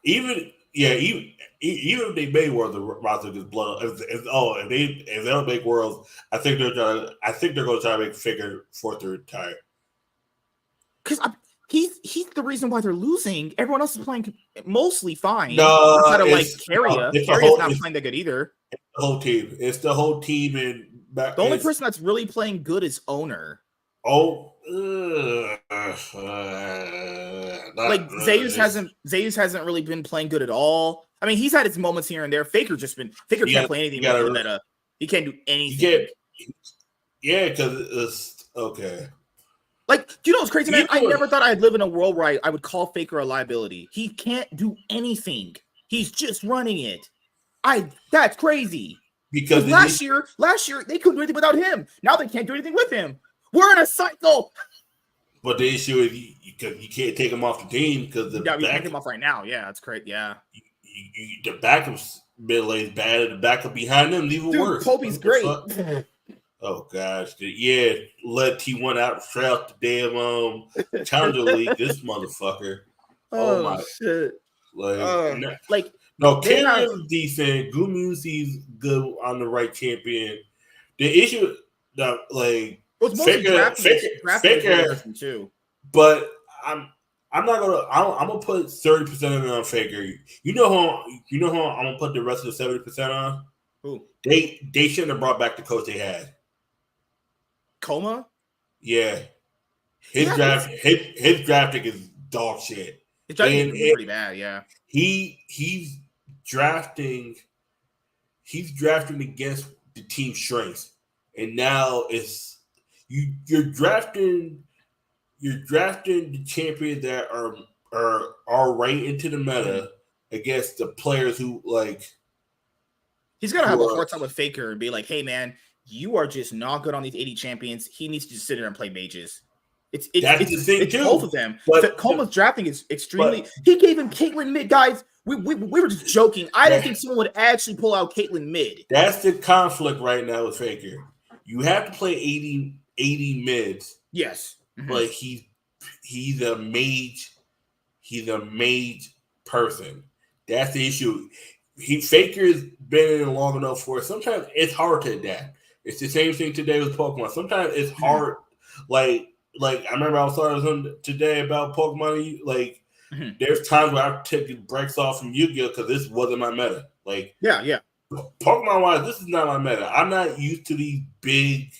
even if they made Worlds, the roster gets blown up. If they don't make Worlds, I think they're going to try to make Faker force to retire. Because he's the reason why they're losing. Everyone else is playing mostly fine. No, outside of like Carrier. Carrier's not playing that good either. It's the whole team. It's the whole team, and the only person that's really playing good is Owner. Oh, like Zeus hasn't really been playing good at all. I mean, he's had his moments here and there. Faker can't play anything with the meta. He can't do anything. Because it's okay. Like, do you know what's crazy, man? I never thought I'd live in a world where I would call Faker a liability. He can't do anything. He's just running it. That's crazy. Because last year they couldn't do anything without him. Now they can't do anything with him. We're in a cycle. But the issue is you can't take him off the team because you can't take him off right now. Yeah, that's great. Yeah, the backup's mid lane bad, and the backup behind him even worse. Kobe's great. Oh gosh, yeah, let T1 out straight out the damn Challenger League. This motherfucker. Oh my shit! No, Carrier's decent. Gumusie's good on the right champion. The issue, it was mostly drafting too. But I'm gonna put 30% of it on Faker. You know who I'm gonna put the rest of the 70% on? Who? They shouldn't have brought back the coach they had. Coma? Yeah. His drafting is dog shit. His drafting is pretty bad, yeah. He's drafting against the team strengths. And now you're drafting the champions that are right into the meta against the players who he's gonna have a hard time with Faker and be like, hey man, you are just not good on these 80 champions. He needs to just sit there and play mages. It's both of them. But Coma's drafting is extremely. He gave him Caitlyn mid, guys. We were just joking. I didn't think someone would actually pull out Caitlyn mid. That's the conflict right now with Faker. You have to play 80 mids. Yes, but he's a mage. He's a mage person. That's the issue. Faker's been in long enough for it. Sometimes it's hard to adapt. It's the same thing today with Pokemon. Sometimes it's hard. Like I remember I was talking to him today about Pokemon. There's times where I take breaks off from Yu-Gi-Oh because this wasn't my meta. Yeah. Pokemon wise, this is not my meta. I'm not used to these big.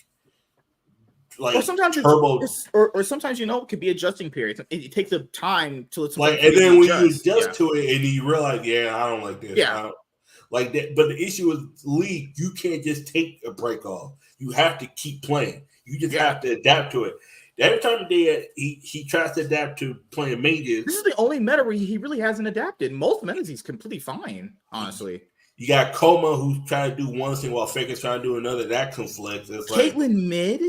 Or sometimes turbo, or sometimes it could be adjusting periods. It takes the time till it's and then when you adjust to it and you realize, I don't like this. Yeah. I don't like that. But the issue is league, you can't just take a break off. You have to keep playing. You just have to adapt to it. Every time he tries to adapt to playing mages. This is the only meta where he really hasn't adapted. Most metas he's completely fine, honestly. You got Coma who's trying to do one thing while Faker's trying to do another. That conflicts. It's Caitlyn mid.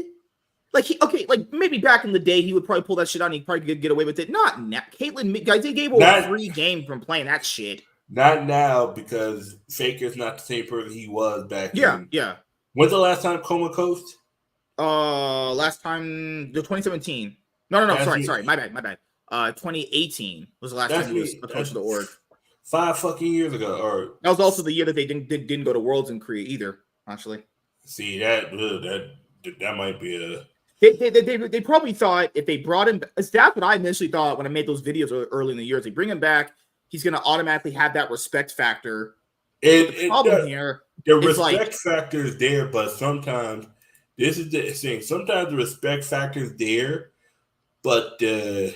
Maybe back in the day he would probably pull that shit out and he probably could get away with it. Not now. Caitlyn, guys, they gave away 3 games from playing that shit. Not now because Faker's not the same person he was back then. Yeah. When's the last time Coma coached? Last time, the 2017. No, sorry. My bad. 2018 was the last time he was a coach of the org. 5 fucking years ago. Or that was also the year that they didn't go to Worlds and Korea either, actually. See, that might be a... They probably thought if they brought him, that's what I initially thought when I made those videos early in the year. They bring him back, he's going to automatically have that respect factor. The problem here, the respect factor is there, but sometimes this is the thing. Sometimes the respect factor is there, but the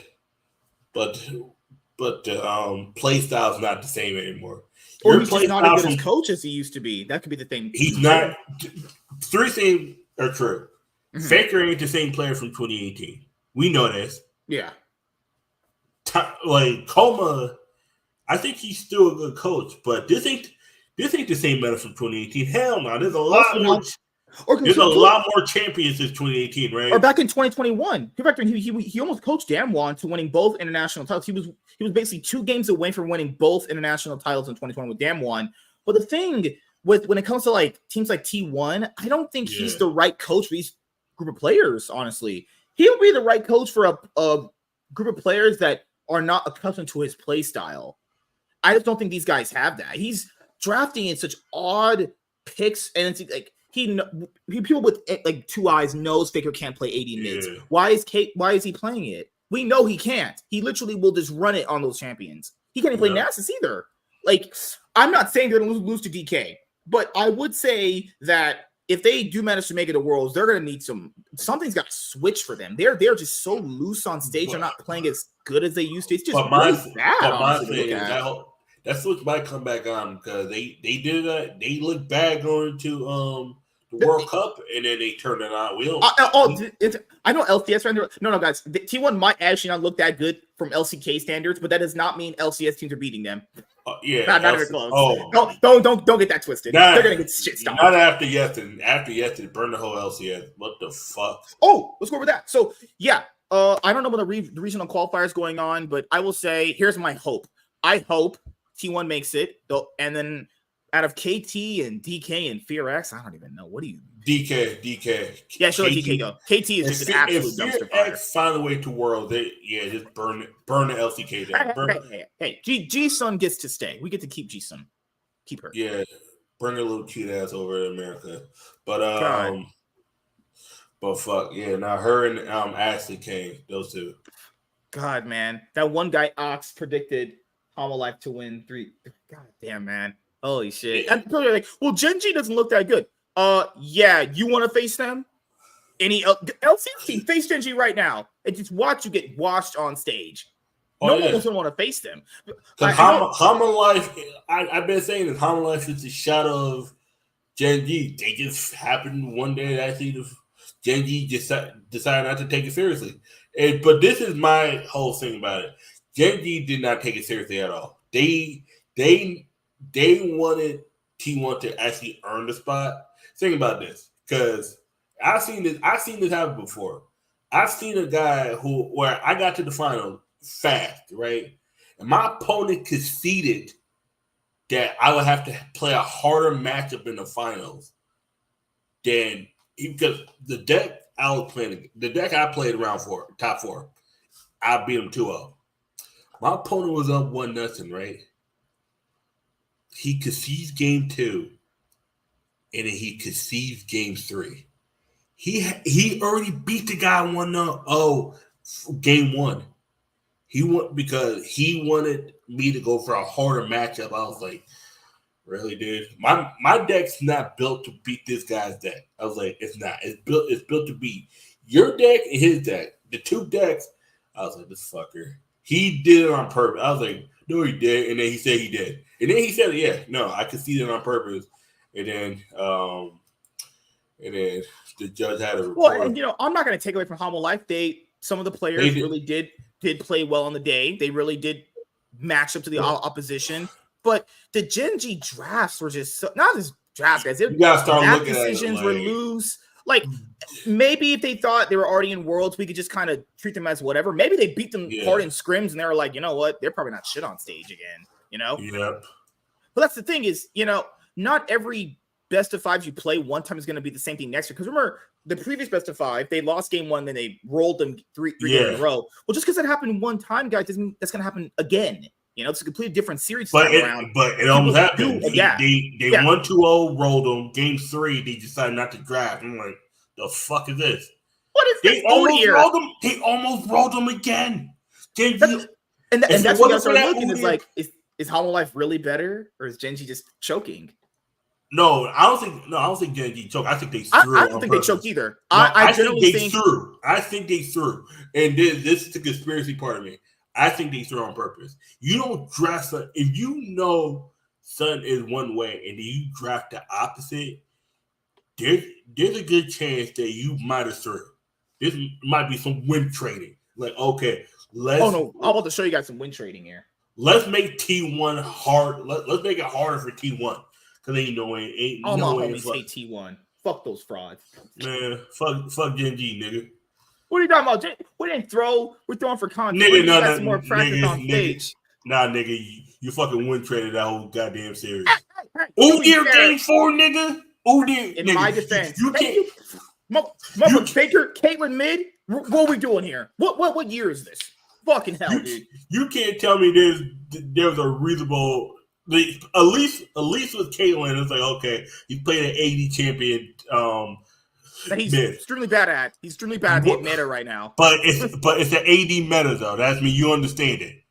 play style is not the same anymore. Or he's just not as good as coach as he used to be. That could be the thing. He's not. 3 things are true. Faker ain't the same player from 2018. We know this. Yeah. Like Coma, I think he's still a good coach, but this ain't the same meta from 2018. Hell no, there's a lot more. There's a lot more champions since 2018, right? Or back in 2021, he almost coached Hanwha into winning both international titles. He was basically 2 games away from winning both international titles in 2021 with Hanwha. But the thing when it comes to like teams like T1, I don't think he's the right coach for these group of players. Honestly, he'll be the right coach for a group of players that are not accustomed to his play style. I just don't think these guys have that. He's drafting in such odd picks, and it's like people with like 2 eyes knows Faker can't play 80 mids. Why is he playing it? We know he can't. He literally will just run it on those champions. He can't even play Nasus either. Like, I'm not saying they're going to lose to DK, but I would say that if they do manage to make it to Worlds, they're going to need something's got to switch for them. They're just so loose on stage. They're not playing as good as they used to. It's just really bad. That switch might come back on because they did that. They looked bad going to the World Cup, and then they turned it on. I know LCS right there. No, guys. The T1 might actually not look that good from LCK standards, but that does not mean LCS teams are beating them. Not even close. Don't get that twisted. They're gonna get shit stopped. Not after yesterday. After yesterday, burn the whole LCS. What the fuck? Oh, let's go over that. So yeah, I don't know what the regional qualifier is going on, but I will say here's my hope. I hope T1 makes it, and then out of KT and DK and FearX, I don't even know. What do you? DK. Yeah, sure. DK go. KT is just an absolute dumpster fire. If find a way to World, just burn the LCK down. Hey, G-Sun gets to stay. We get to keep G-Sun. Keep her. Yeah, bring her little cute ass over to America. But fuck yeah, now her and Ashley came. Those 2. God, man, that one guy Ox predicted Hanwha Life to win 3. God damn, man. Holy shit. And people are like, well, Gen G doesn't look that good. Yeah, you want to face them? Any LCS team, face Gen G right now and just watch you get washed on stage. No one doesn't want to face them. Hanwha Life, I've been saying that Hanwha Life is the shadow of Gen G. They just happened one day that actually Gen G just decided not to take it seriously. But this is my whole thing about it. Gen G did not take it seriously at all. They wanted T1 to actually earn the spot. Think about this, because I've seen this happen before. I've seen a guy where I got to the final fast, right? And my opponent conceded that I would have to play a harder matchup in the finals because the deck I played around for top 4, I beat him 2-0. My opponent was up 1-0, right? He concedes game 2, and then he concedes game 3. He already beat the guy 1-0 game 1. He wanted me to go for a harder matchup. I was like, really, dude? My deck's not built to beat this guy's deck. I was like, it's not. It's built to beat your deck and his deck. The 2 decks. I was like, this fucker. He did it on purpose. I was like, no, he did. And then he said he did. And then he said, yeah, no, I conceded on purpose. And then the judge had a report. Well, and I'm not going to take away from Hanwha Life. Some of the players really did play well on the day. They really did match up to the opposition. But the Gen G drafts were just not just drafts, guys. You gotta start looking at decisions were loose. Like, maybe if they thought they were already in Worlds, we could just kind of treat them as whatever. Maybe they beat them hard in scrims, and they were like, you know what? They're probably not shit on stage again, Yep. But that's the thing is, not every best of 5 you play one time is going to be the same thing next year. Because remember, the previous best of 5, they lost game 1, then they rolled them three games in a row. Well, just because that happened one time, guys, doesn't mean that's going to happen again. It's a completely different series. But it almost happened. They 1-2-0, rolled them. Game 3, they decided not to draft. I'm like, the fuck is this? What is this? They almost rolled them again. And that's what you guys are looking. It's like, is Hanwha Life really better, or is Gen G just choking? No, I don't think Gen G choked. I think they threw. I don't think they choked either. No, I think they threw. I think they threw. And this is the conspiracy part of me. I think they threw on purpose. You don't draft if you know Sun is one way and then you draft the opposite, there's a good chance that you might have through. This might be some win trading. Like, okay, let's. Oh no, I'm about to show you guys some win trading here. Let's make T1 hard. Let's make it harder for T1 because ain't no way. All my homies hate T1. Fuck those frauds. Man, fuck Gen G, nigga. What are you talking about? We didn't throw. We're throwing for content. Nigga, no, some more practice on stage. Nah, nigga, you fucking win traded that whole goddamn series. Oh, dear, game 4, nigga. Oh, dear, in nigga. My defense, you can't. Baker, Caitlyn mid. What are we doing here? What year is this? Fucking hell, dude. You can't tell me there's a reasonable. At least with Caitlyn, it's like, okay, he played an AD champion. That he's extremely bad at. He's extremely bad at the meta right now. But it's an AD meta though. That's me. You understand it.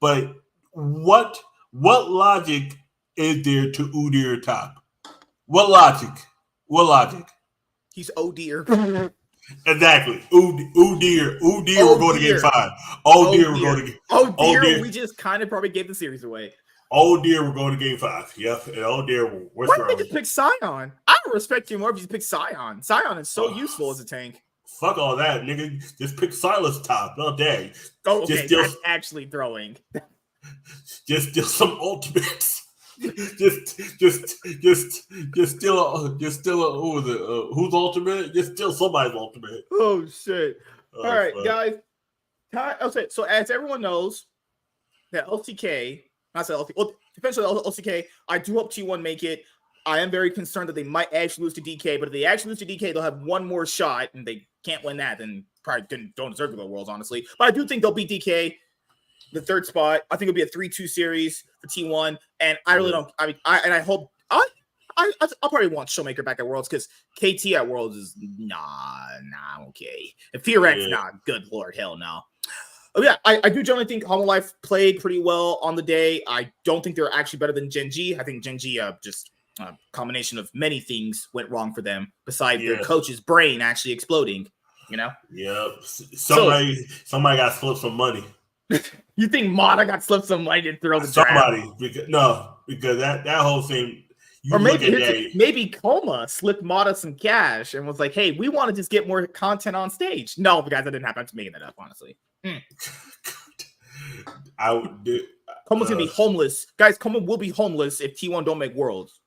But what logic is there to Udyr top? What logic? He's Udyr. Exactly. Udyr. We're going to game 5. Udyr, we're going to game. Udyr, we just kind of probably gave the series away. Udyr, we're going to game 5. Yep. And Udyr, we're why did they just pick Sion? I would respect you more if you pick Sion. Sion is so useful as a tank. Fuck all that, nigga. Just pick Silas top. No dang. Oh, okay. That's actually throwing. Just steal some ultimates. just steal who's ultimate? Just steal somebody's ultimate. Oh shit! All right, guys. Okay, so as everyone knows, that LCK, I said LCK. Well, eventually LCK. I do hope T1 make it. I am very concerned that they might actually lose to DK, but if they actually lose to DK, they'll have one more shot, and they can't win that, then probably don't deserve to go to Worlds, honestly. But I do think they'll beat DK. The third spot, I think it'll be a 3-2 series for T1, and I really don't. I mean, I hope I'll probably want Showmaker back at Worlds because KT at Worlds is nah, okay. And FearX, nah, good lord, hell no. Oh, yeah, I do generally think Hanwha Life played pretty well on the day. I don't think they're actually better than Gen G. I think Gen G just a combination of many things went wrong for them, besides their coach's brain actually exploding. You know. Yep. Somebody got slipped some money. You think Mata got slipped some money to throw the draft? Because that whole thing. Or maybe Coma slipped Mata some cash and was like, "Hey, we want to just get more content on stage." No, guys, that didn't happen. I'm just making that up, honestly. I would do. Coma's gonna be homeless, guys. Coma will be homeless if T1 don't make Worlds.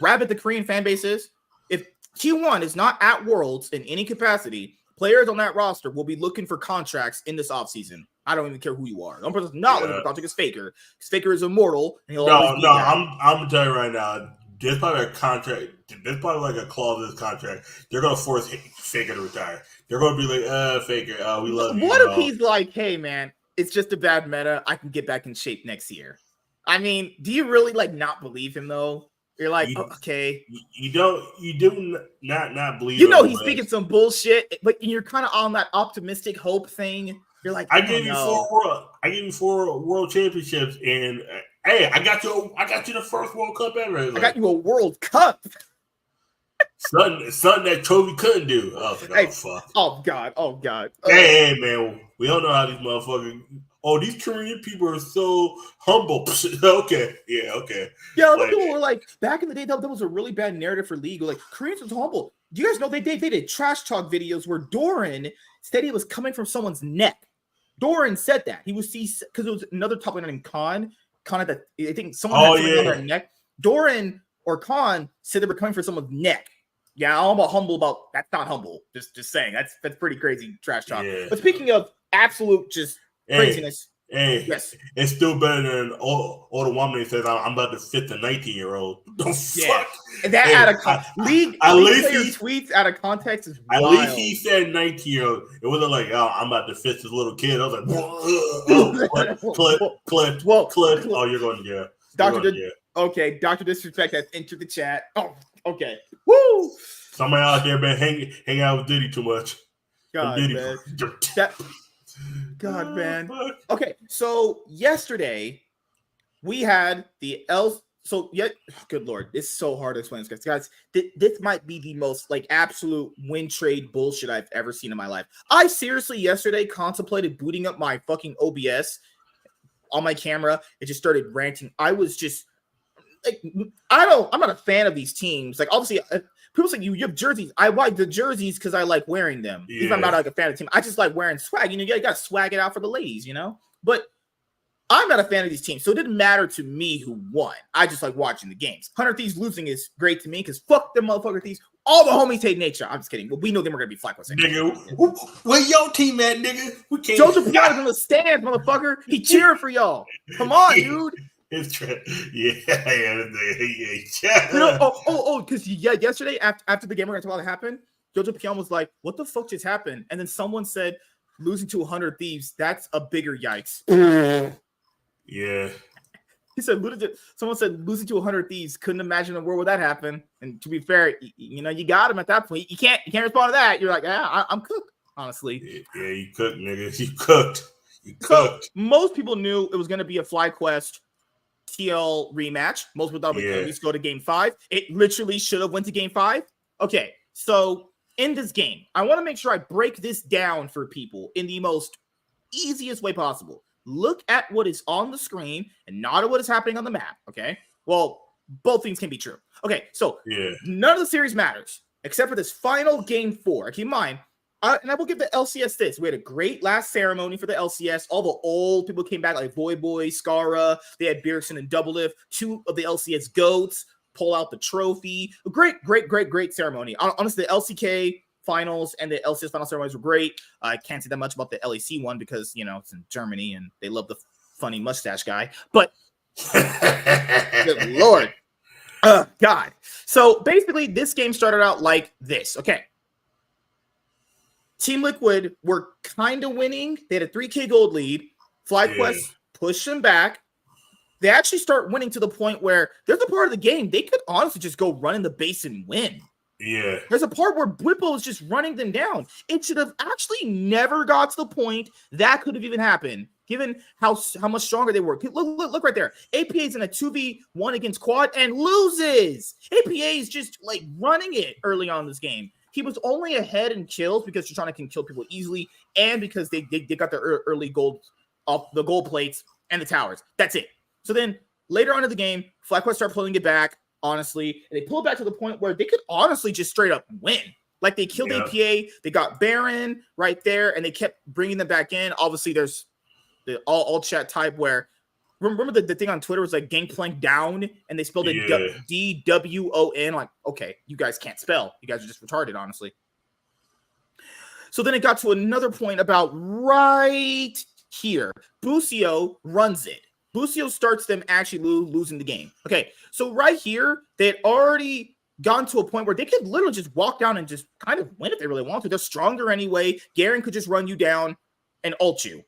Rabbit, the Korean fan base is. If T1 is not at Worlds in any capacity, players on that roster will be looking for contracts in this offseason. I don't even care who you are. The only person not looking for contract is Faker. Because Faker is immortal. And he'll always be there. I'm gonna tell you right now. There's probably a contract. There's probably like a clause in this contract. They're gonna force Faker to retire. They're gonna be like, Faker, we love you. What if he's like, hey man, it's just a bad meta. I can get back in shape next year. I mean, do you really like not believe him though? You're like, okay. You do not believe. You know he's speaking some bullshit, but you're kind of on that optimistic hope thing. You're like, I gave you 4 world championships, and hey, I got you the first World Cup ever. I got you a World Cup. something that Toby couldn't do. I was like, fuck. Oh God. Hey, man, we don't know how these motherfuckers. Oh, these Korean people are so humble. Okay. Yeah, people were like, back in the day, that was a really bad narrative for League. Like, Koreans was humble. Do you guys know they did trash talk videos where Doran said he was coming from someone's neck? Doran said that. He was because it was another top laner named Khan. Khan had I think someone had something on their neck. Doran or Khan said they were coming for someone's neck. Yeah, I'm humble about that's not humble. Just saying. That's pretty crazy trash talk. Yeah. But speaking of absolute just craziness. Hey, yes, it's still better than all the woman that says I'm about to fit the 19-year-old. Fuck. And that out of league tweets out of context is wild. At least he said 19-year-old. It wasn't like, I'm about to fit this little kid. I was like, clip. Oh, you're going to jail. Dr. Disrespect has entered the chat. Oh, okay. Woo! Somebody out there been hanging out with Diddy too much. God, man. Okay, so yesterday we had the good lord, it's so hard to explain this, guys. This might be the most absolute win trade bullshit I've ever seen in my life. I seriously yesterday contemplated booting up my fucking OBS on my camera. It just started ranting. I was just like, I'm not a fan of these teams. Like, obviously, people say you have jerseys. I like the jerseys because I like wearing them. Yeah. Even if I'm not like a fan of the team, I just like wearing swag. You got to swag it out for the ladies, But I'm not a fan of these teams, so it didn't matter to me who won. I just like watching the games. 100 Thieves losing is great to me because fuck them motherfucker Thieves. All the homies hate nature. I'm just kidding. Well, we know them were going to be FlyQuest. Nigga, where your team at, nigga? We can't. Joseph Piana's in the stands, motherfucker. He cheering for y'all. Come on, dude. Because yesterday after the game we're going to talk about what happened, Jojo Piana was like, what the fuck just happened? And then someone said, losing to 100 Thieves, that's a bigger yikes. Yeah. He said, someone said losing to 100 Thieves. Couldn't imagine a world where that happened. And to be fair, you got him at that point. You can't respond to that. You're like, I'm cooked, honestly. Yeah, you cooked, nigga. You cooked. So most people knew it was going to be a FlyQuest TL rematch. Most people thought we could at least go to game 5. It literally should have went to game 5. Okay, so in this game, I want to make sure I break this down for people in the most easiest way possible. Look at what is on the screen and not at what is happening on the map, okay? Well, both things can be true. Okay, so none of the series matters except for this final game 4. Keep in mind, and I will give the LCS this. We had a great last ceremony for the LCS. All the old people came back, like Boy, Skara. They had Beerson and Doublelift. 2 of the LCS GOATs pull out the trophy. A great ceremony. Honestly, the LCK finals and the LCS final ceremonies were great. I can't say that much about the LEC one because, it's in Germany and they love the funny mustache guy. But, good Lord. God. So, basically, this game started out like this. Okay. Team Liquid were kind of winning. They had a 3K gold lead. FlyQuest pushed them back. They actually start winning to the point where there's a part of the game they could honestly just go run in the base and win. Yeah. There's a part where Blippo is just running them down. It should have actually never got to the point that could have even happened, given how much stronger they were. Look right there. APA is in a 2v1 against Quad and loses. APA is just like running it early on in this game. He was only ahead in kills because Tristana can kill people easily and because they got their early gold off the gold plates and the towers. That's it. So then later on in the game, FlyQuest start pulling it back, honestly. And they pull it back to the point where they could honestly just straight up win. Like they killed APA, they got Baron right there, and they kept bringing them back in. Obviously, there's the all chat type where remember the thing on Twitter was like Gangplank down, and they spelled it DWON. Like, okay, you guys can't spell. You guys are just retarded, honestly. So then it got to another point about right here. Busio runs it. Busio starts them actually losing the game. Okay, so right here, they had already gone to a point where they could literally just walk down and just kind of win if they really want to. They're stronger anyway. Garen could just run you down and ult you.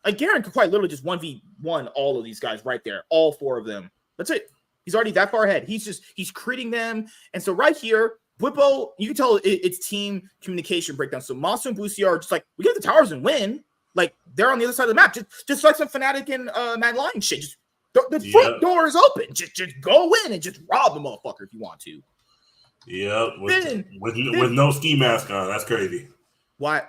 Like, Garen could quite literally just 1v1 all of these guys right there, all 4 of them. That's it. He's already that far ahead. He's critting them. And so right here, Whippo, you can tell it's team communication breakdown. So Masu and Busio are just like, we get the towers and win. Like, they're on the other side of the map. Just like some Fnatic and Mad Lion shit. Just the front door is open. Just go in and just rob the motherfucker if you want to. Yeah, with no ski mask on. That's crazy. Why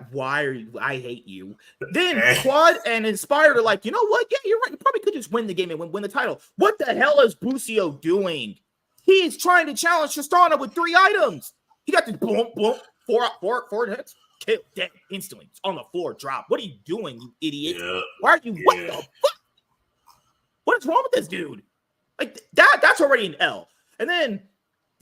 are you? I hate you. Then Quad and Inspired are like, you know what? Yeah, you're right. You probably could just win the game and win the title. What the hell is Busio doing? He is trying to challenge Tristana with 3 items. He got the boom, 4 hits. Kill, dead instantly. It's on the floor, drop. What are you doing, you idiot? Yeah. Why are you? What the fuck? What is wrong with this dude? Like that's already an L. And then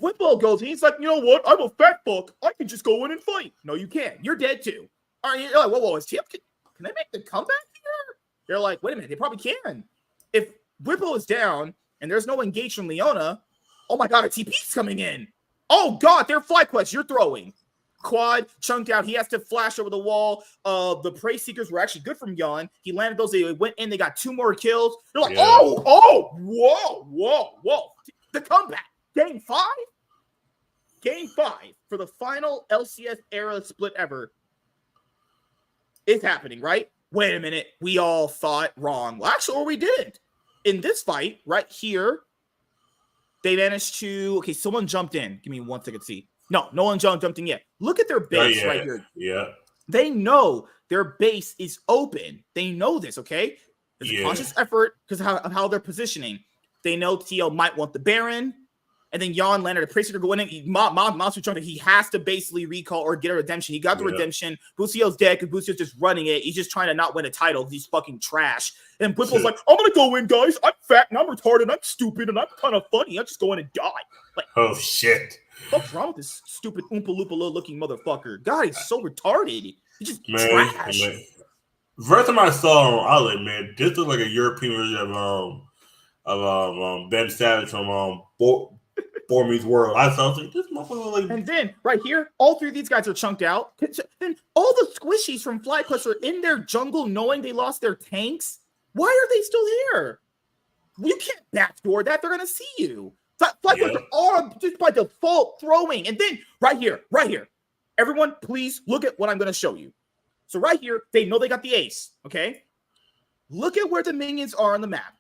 Whippo goes, he's like, you know what? I'm a fat fuck. I can just go in and fight. No, you can't. You're dead too. All right, you're like, whoa, is TF? Can they make the comeback here? They're like, wait a minute, they probably can. If Whippo is down and there's no engage from Leona, oh my god, a TP's coming in. Oh god, they're FlyQuest. You're throwing. Quad chunked out. He has to flash over the wall. The Prey Seekers were actually good from Yon. He landed those. They went in. They got 2 more kills. They're like, whoa. The comeback. Game 5 for the final LCS era split ever is happening, right? Wait a minute. We all thought wrong. Well, actually, or we didn't. In this fight right here, they managed to... Okay, someone jumped in. Give me 1 second to see. No one jumped in yet. Look at their base right here. Yeah. They know their base is open. They know this, okay? There's a conscious effort because of how they're positioning. They know TL might want the Baron. And then Yon landed a Priest to go in. Monster Chunk, he has to basically recall or get a redemption. He got the redemption. Busio's dead because Busio's just running it. He's just trying to not win a title because he's fucking trash. And Whipple's like, I'm going to go in, guys. I'm fat and I'm retarded and I'm stupid and I'm kind of funny. I'm just going to die. Like, oh, shit. What's wrong with this stupid Oompa Loompa looking motherfucker? God, he's so retarded. He's just trash. Man. First time I saw him, I was like, man, this looks like a European version of Ben Savage from Boy Meets World. I was like, this motherfucker like. And then right here, all three of these guys are chunked out. Then all the squishies from FlyQuest are in their jungle, knowing they lost their tanks. Why are they still here? You can't backdoor that; they're gonna see you. FlyQuest are just by default throwing. And then right here, everyone, please look at what I'm gonna show you. So right here, they know they got the ace. Okay, look at where the minions are on the map.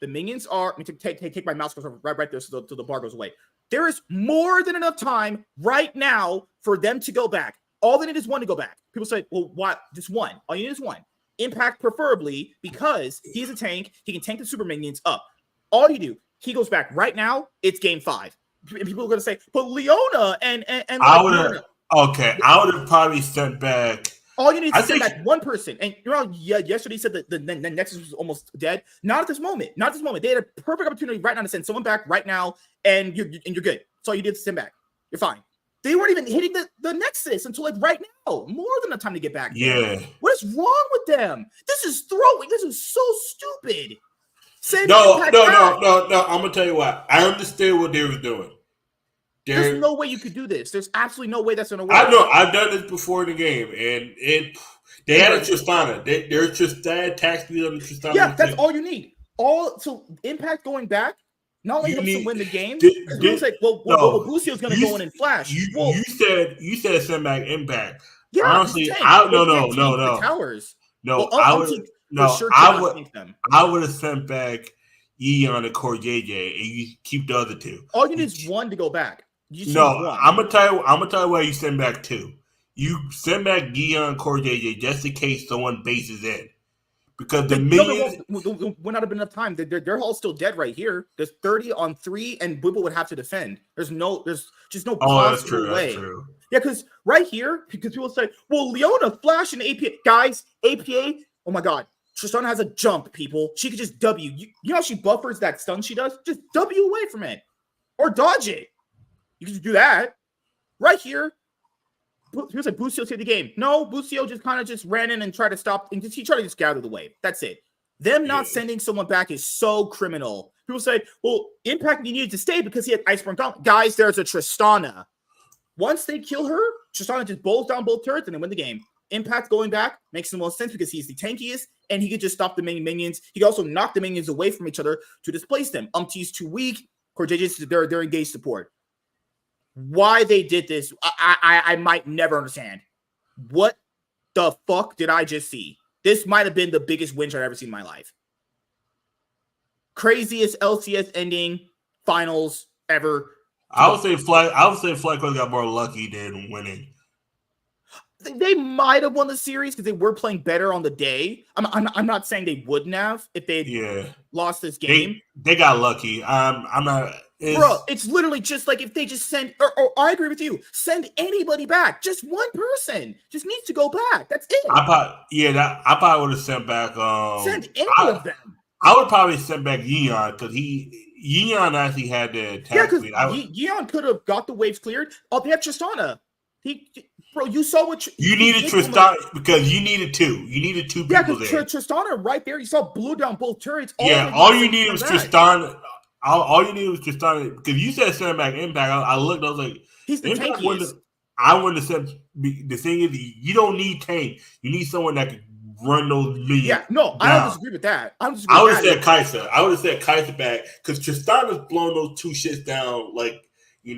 The minions are. Let me take my mouse cursor right there so the bar goes away. There is more than enough time right now for them to go back. All they need is one to go back. People say, well, what? Just one. All you need is one. Impact preferably because he's a tank. He can tank the super minions up. All you do, he goes back right now. It's game 5. And people are going to say, but Leona and I would have. Okay, I would have probably sent back. All you need to send back one person. And you're on. Yeah, yesterday you said that the Nexus was almost dead. Not at this moment. Not at this moment. They had a perfect opportunity right now to send someone back right now, and you're good. That's all you did to send back. You're fine. They weren't even hitting the Nexus until like right now. More than enough time to get back. Yeah. What is wrong with them? This is throwing. This is so stupid. No. I'm gonna tell you what. I understand what they were doing. There's no way you could do this. There's absolutely no way that's gonna work. I know. I've done this before in the game, and they had a Tristana. They're just that attack speed on the Tristana. Yeah, that's all you need. So Impact going back not only helps them win the game. It's like, Busio's gonna go in and flash. You said send back Impact. Yeah, honestly, no. Towers. No, I would have sent back Eon and Core JJ, and you keep the other two. All you need is one to go back. I'm gonna tell you why you send back 2. You send back Gion, Core JJ just in case someone bases in, because the minions would not have been enough time. They're all still dead right here. There's 30 on 3, and Booba would have to defend. There's just no possible way. That's true. Yeah, because right here, because people say, well, Leona flash and APA guys, APA. Oh my God, Tristana has a jump. People, she could just W. You know how she buffers that stun she does? Just W away from it or dodge it. You can just do that right here. Here's like Busio saved the game. No, Busio just kind of just ran in and tried to stop, and he tried to just gather the wave. That's it. Them not sending someone back is so criminal. People say, well, Impact needed to stay because he had Iceborne Gauntlet. Guys, there's a Tristana. Once they kill her, Tristana just bowls down both turrets and they win the game. Impact going back makes the most sense because he's the tankiest and he could just stop the minions. He could also knock the minions away from each other to displace them. Umpty's too weak. Corjage's their engaged support. Why they did this, I might never understand. What the fuck did I just see? This might have been the biggest win I've ever seen in my life. Craziest LCS ending finals ever. I would say FlyQuest got more lucky than winning. They might have won the series because they were playing better on the day. I'm not saying they wouldn't have if they lost this game. They got lucky. I'm not. It's literally just like if they just send. Or I agree with you. Send anybody back. Just one person just needs to go back. That's it. I probably would have sent back. Send any of them. I would probably send back Yeon because Yeon actually had the attack speed. Yeon could have got the waves cleared. Oh, they have Tristana. You saw what you needed Tristana because you needed 2. You needed 2 people there. Tristana right there. You saw blew down both turrets. All you needed was Tristana. All you needed was Tristana because you said send back Impact. I looked. I was like, he's the tankiest. I wouldn't have said. The thing is, you don't need tank. You need someone that can run those minions. Yeah, no, I don't disagree with that. I would have said Kai'Sa. I would have said Kai'Sa back because Tristana's blown those 2 shits down like. We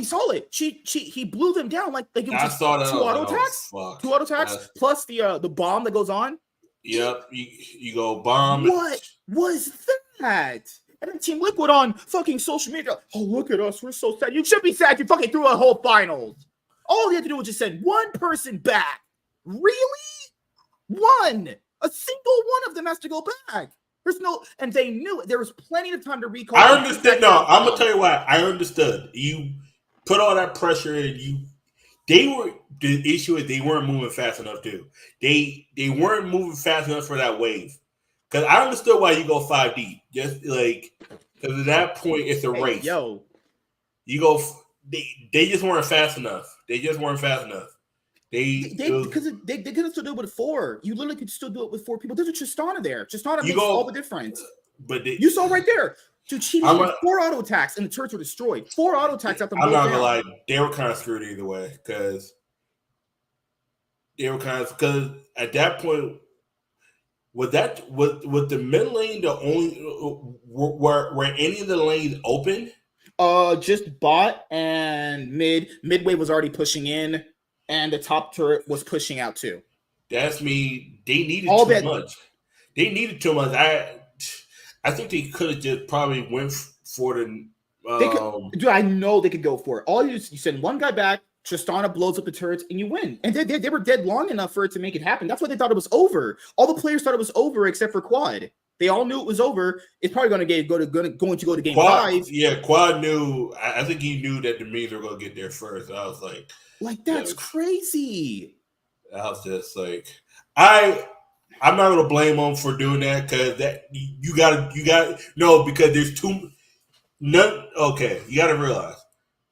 saw it. He blew them down like it was just 2 auto attacks. 2 auto attacks plus the bomb that goes on. Yep, you go bomb. What was that? And then Team Liquid on fucking social media. Oh, look at us. We're so sad. You should be sad. You fucking threw a whole finals. All you had to do was just send one person back. Really? One. A single one of them has to go back. There's no, and they knew it. There was plenty of time to recall. I understand. No, I'm gonna tell you why. I understood. You put all that pressure in. The issue is they weren't moving fast enough too. They weren't moving fast enough for that wave. Because I understood why you go 5 deep. Just like because at that point it's a race. Yo, you go. They just weren't fast enough. They just weren't fast enough. They could still do it with 4. You literally could still do it with 4 people. There's a Tristana there. Tristana makes all the difference. But you saw right there. Dude, cheating 4 auto attacks and the turrets were destroyed. 4 auto attacks at the I'm not gonna lie, they were kind of screwed either way because at that point, was the mid lane the only were any of the lanes open? Just bot and midway was already pushing in, and the top turret was pushing out too. That's me. They needed too much. They needed too much. I think they could have just probably went for the. Dude, I know they could go for it. All you send one guy back, Tristana blows up the turrets, and you win. And they were dead long enough for it to make it happen. That's why they thought it was over. All the players thought it was over except for Quad. They all knew it was over. It's probably going to go to game Quad, 5. Yeah, Quad knew. I think he knew that the Means were going to get there first. I was like that's crazy. I was just like, I'm not gonna blame them for doing that because that you got because there's you got to realize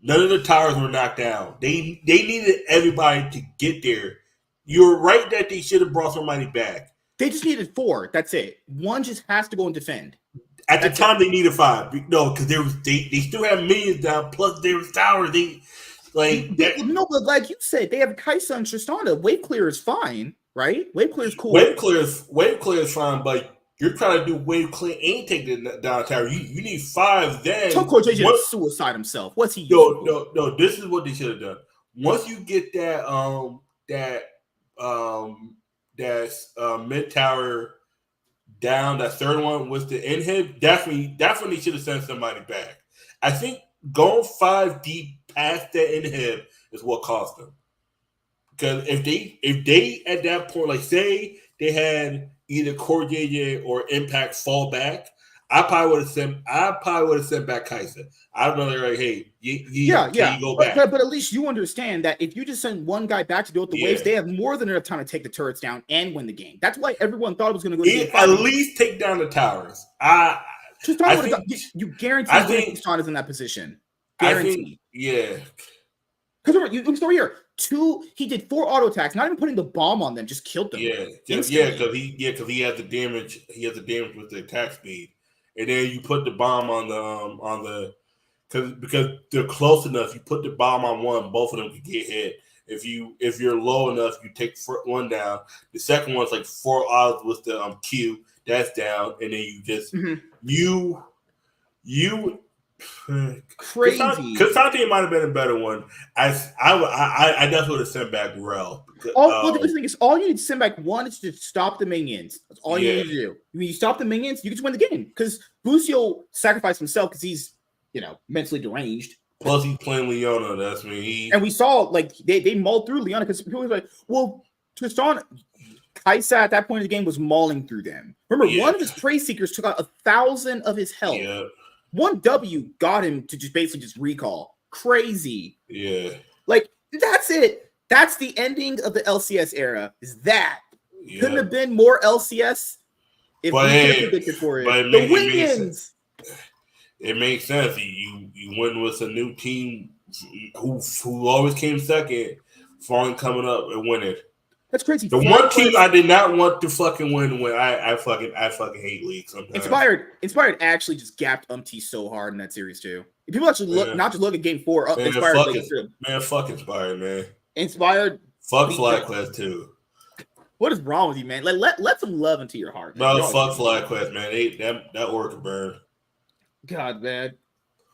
none of the towers were knocked down. They needed everybody to get there. You're right that they should have brought somebody back. They just needed 4. That's it. One just has to go and defend. At the time, they needed 5. No, because they still have millions down. Plus, there was towers. But like you said, they have Kaisa and Tristana. Wave clear is fine. Right? Wave clear is cool. Wave clear is fine, but you're trying to do wave clear and take the down tower. You need 5 then. Toko JJ suicide himself. What's he doing? No. This is what they should have done. Once you get that mid tower down, that third one was the inhib. Definitely should have sent somebody back. I think going 5 deep past that inhib is what cost them. Because if they at that point, like say they had either Core JJ or Impact fall back, I probably would have sent back Kaisa. I don't know. They're like, hey, you go back. But at least you understand that if you just send one guy back to deal with the waves, they have more than enough time to take the turrets down and win the game. That's why everyone thought it was going to go to game 5. At least take down the towers. You guarantee Tristana is in that position. Guaranteed. Because remember, you story here. 2, he did 4 auto attacks, not even putting the bomb on them, just killed them. Because he has the damage. He has the damage with the attack speed, and then you put the bomb on the because they're close enough. You put the bomb on one, both of them can get hit. If you're low enough, you take one down. The second one's like 4 odds with the Q. That's down, and then you just you. Crazy. Kasante might have been a better one. I definitely would have sent back Rel. The thing is, all you need to send back one is to stop the minions. That's all you need to do. When you stop the minions, you can just win the game. Because Busio sacrificed himself because he's mentally deranged. Plus, he's playing Leona. That's me. And we saw they mauled through Leona because people were like, well, Tristan. Kaisa at that point in the game was mauling through them. Remember, one of his prey seekers took out 1,000 of his health. Yeah. 1 W got him to just basically recall. Crazy. Yeah. That's it. That's the ending of the LCS era. Is that. Couldn't have been more LCS if we could predicted for it. The Wingins. It makes sense. You win with a new team who always came second, finally coming up and winning. That's crazy. The one team I did not want to fucking win when I fucking hate League sometimes. Inspired actually just gapped so hard in that series too. If people actually not just look at game 4, Inspired fuck Inspired, man. Inspired. Fuck FlyQuest too. What is wrong with you, man? Let some love into your heart. Man. No, fuck FlyQuest, man. That orc can burn. God, man.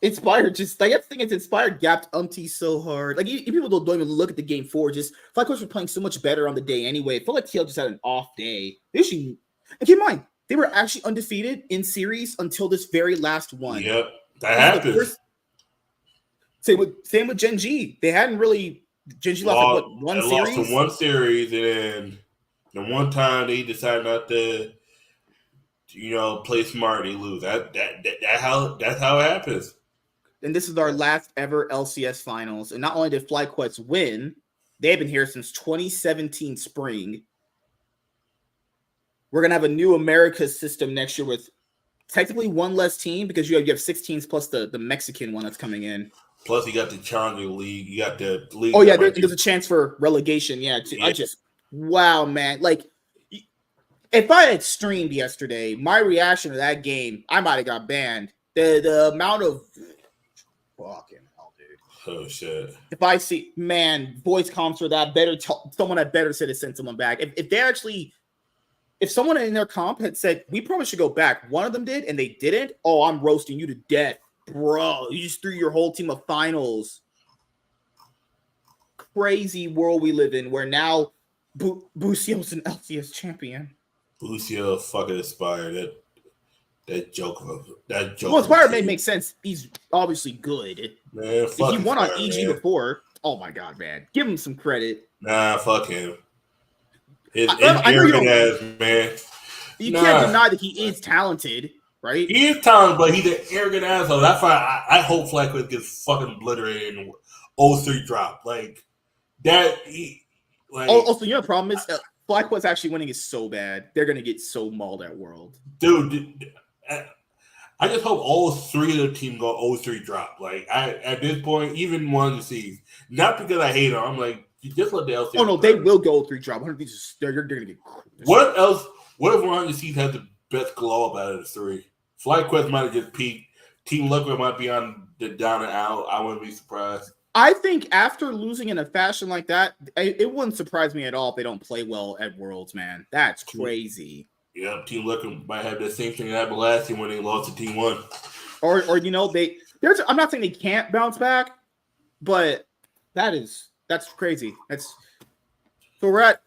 Inspired just that's the thing. It's Inspired gapped so hard. People don't even look at the game 4. Just FlyQuest were playing so much better on the day anyway. I feel like TL just had an off day. And keep in mind, they were actually undefeated in series until this very last one. Yep, that happened. Same with Gen G. They hadn't really. Gen G lost one series. Lost to one series, and then the one time they decided not to. play smart, they lose. That's how it happens. And this is our last ever LCS finals. And not only did FlyQuest win, they've been here since 2017 spring. We're going to have a new Americas system next year with technically one less team because you have 6 teams plus the Mexican one that's coming in. Plus, you got the Challenger League. You got the league. Oh, yeah, there's a chance for relegation. Yeah, wow, man. Like, if I had streamed yesterday, my reaction to that game, I might have got banned. The amount of fucking hell, dude. Oh shit! If I see, man, voice comms for that, someone had better said to send someone back. If someone in their comp had said we probably should go back, one of them did, and they didn't. Oh, I'm roasting you to death, bro. You just threw your whole team of finals. Crazy world we live in, where now Busio's an LCS champion. Busio fucking Aspire. That joke. Well, Aspire may make sense. He's obviously good. Man, if he won on EG before, oh my god, man, give him some credit. Nah, fuck him. His arrogant ass, man. You can't deny that he is talented, right? He is talented, but he's an arrogant asshole. That's why I hope FlyQuest gets fucking obliterated in 0-3 drop. Like that. Also, the problem is FlyQuest actually winning is so bad. They're gonna get so mauled at World. Dude, I just hope all 3 of the team go 0-3 drop. Like at this point, even one of the seeds. Not because I hate them. I'm like, you just let the LCS. Oh no, they will go 0-3 drop. They're gonna get. What else? What if one of the seeds has the best glow up out of the 3? FlyQuest might have just peaked. Team Liquid might be on the down and out. I wouldn't be surprised. I think after losing in a fashion like that, it wouldn't surprise me at all if they don't play well at Worlds, man. That's crazy. Yeah, Team Liquid might have the same thing that happened last year when they lost to Team 1. Or I'm not saying they can't bounce back, but that's crazy. So we're at,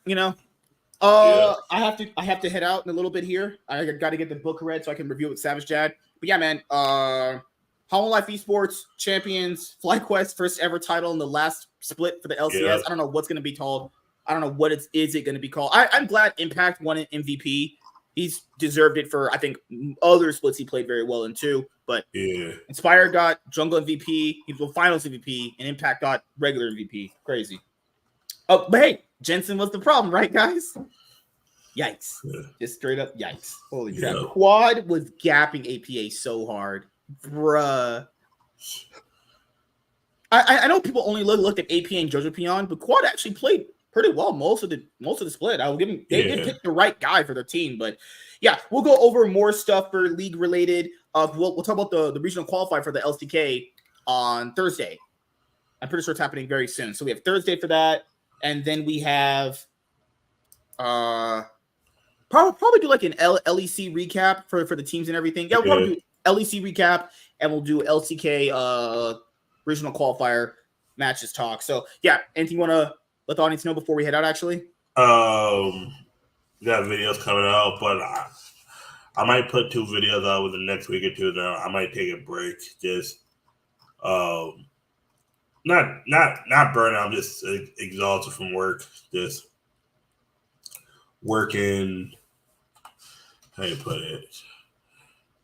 I have to head out in a little bit here. I got to get the book read so I can review it with Savage Jad. But yeah, man, Hanwha Life Esports champions, FlyQuest first ever title in the last split for the LCS. Yeah. I don't know what's going to be called. I don't know what is it going to be called. I'm glad Impact won an MVP. He's deserved it for, I think, other splits he played very well in too. But yeah, Inspire got Jungle MVP, he was Finals MVP, and Impact got regular MVP. Crazy. Oh, but hey, Jensen was the problem, right, guys? Yikes. Yeah. Just straight up yikes. Holy crap. Yeah. Quad was gapping APA so hard. Bruh. I know people only looked at APA and Jojo Pion, but Quad actually played pretty well most of the split. I will give them, they did pick the right guy for their team. But yeah, we'll go over more stuff for league related. We'll talk about the regional qualifier for the LCK on Thursday. I'm pretty sure it's happening very soon. So we have Thursday for that, and then we have probably do like an LEC recap for the teams and everything. Yeah, we'll probably do LEC recap, and we'll do LCK regional qualifier matches talk. So yeah, anything you want to let the audience know before we head out? Actually, we got videos coming out, but I might put 2 videos out within the next week or two. Now I might take a break, just not burn out. I'm just exhausted from work, just working. How you put it?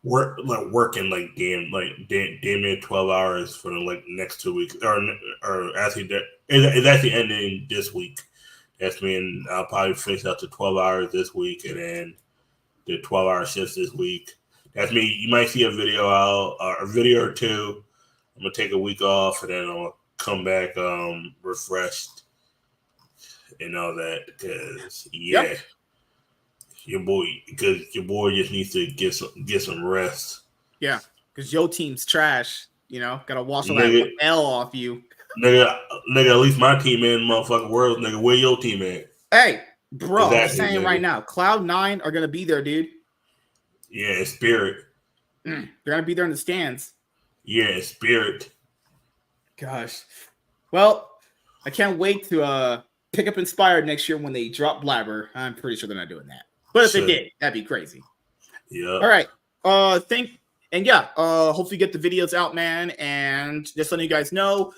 Working like damn near 12 hours for the next 2 weeks, or actually it's actually ending this week. That's mean I'll probably finish out to 12 hours this week, and then the 12-hour shifts this week. That's me. You might see a video out, a video or 2. I'm gonna take a week off, and then I'll come back refreshed and all that. Because your boy just needs to get some rest. Yeah, because your team's trash. Gotta wash all that L off you. Nigga, at least my team in motherfucking world, nigga. Where your team at? Hey, bro, exactly, I'm saying right now, Cloud9 are gonna be there, dude. Yeah, Spirit. They're gonna be there in the stands. Yeah, Spirit. Gosh. Well, I can't wait to pick up Inspired next year when they drop Blabber. I'm pretty sure they're not doing that. But if they did, that'd be crazy. Yeah. All right. Hopefully get the videos out, man. And just letting you guys know,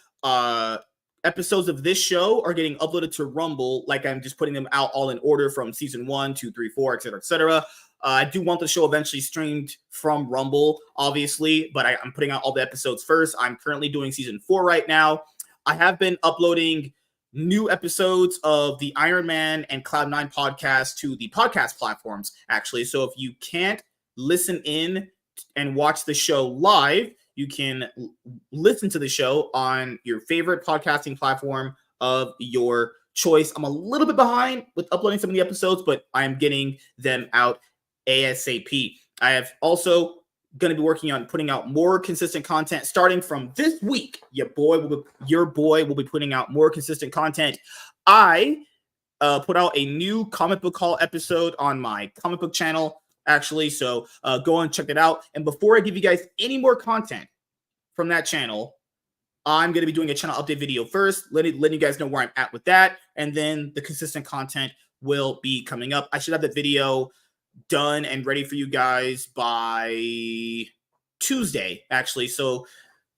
episodes of this show are getting uploaded to Rumble. Like I'm just putting them out all in order from season 1, 2, 3, 4, etc., etc. I do want the show eventually streamed from Rumble, obviously, but I'm putting out all the episodes first. I'm currently doing season 4 right now. I have been uploading new episodes of the Iron Man and Cloud9 podcast to the podcast platforms, actually. So if you can't listen in and watch the show live, you can listen to the show on your favorite podcasting platform of your choice. I'm a little bit behind with uploading some of the episodes, but I'm getting them out ASAP. I have also going to be working on putting out more consistent content starting from this week. Your boy will be putting out more consistent content. I put out a new comic book haul episode on my comic book channel, actually. So go and check it out. And before I give you guys any more content from that channel, I'm going to be doing a channel update video first, letting you guys know where I'm at with that. And then the consistent content will be coming up. I should have the video done and ready for you guys by Tuesday, actually. So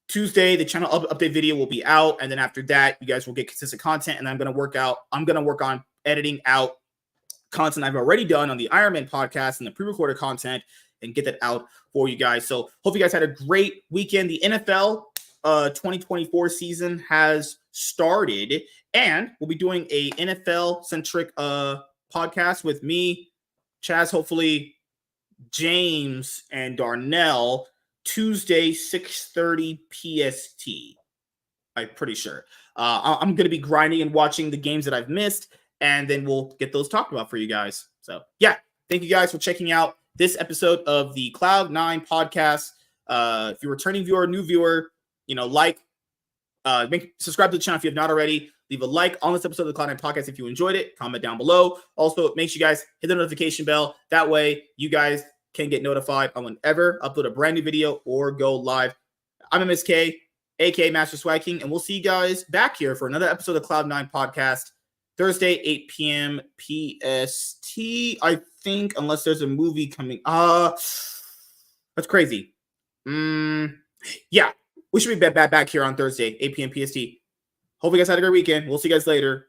Tuesday, the channel update video will be out. And then after that, you guys will get consistent content. And I'm going to work on editing out content I've already done on the Iron Man podcast and the pre-recorded content and get that out for you guys. So hope you guys had a great weekend. The NFL 2024 season has started, and we'll be doing a NFL centric podcast with me, Chaz, hopefully James, and Darnell Tuesday 6:30 PST. I'm pretty sure. I'm going to be grinding and watching the games that I've missed, and then we'll get those talked about for you guys. So yeah, thank you guys for checking out this episode of the Cloud9 podcast. If you're a returning viewer, new viewer, subscribe to the channel if you have not already. Leave a like on this episode of the Cloud9 podcast if you enjoyed it. Comment down below. Also, make sure you guys hit the notification bell. That way, you guys can get notified on whenever I upload a brand new video or go live. I'm MSK, aka Master Swag King, and we'll see you guys back here for another episode of Cloud9 podcast, Thursday, 8 p.m. PST, I think, unless there's a movie coming. That's crazy. Yeah, we should be back here on Thursday, 8 p.m. PST. Hope you guys had a great weekend. We'll see you guys later.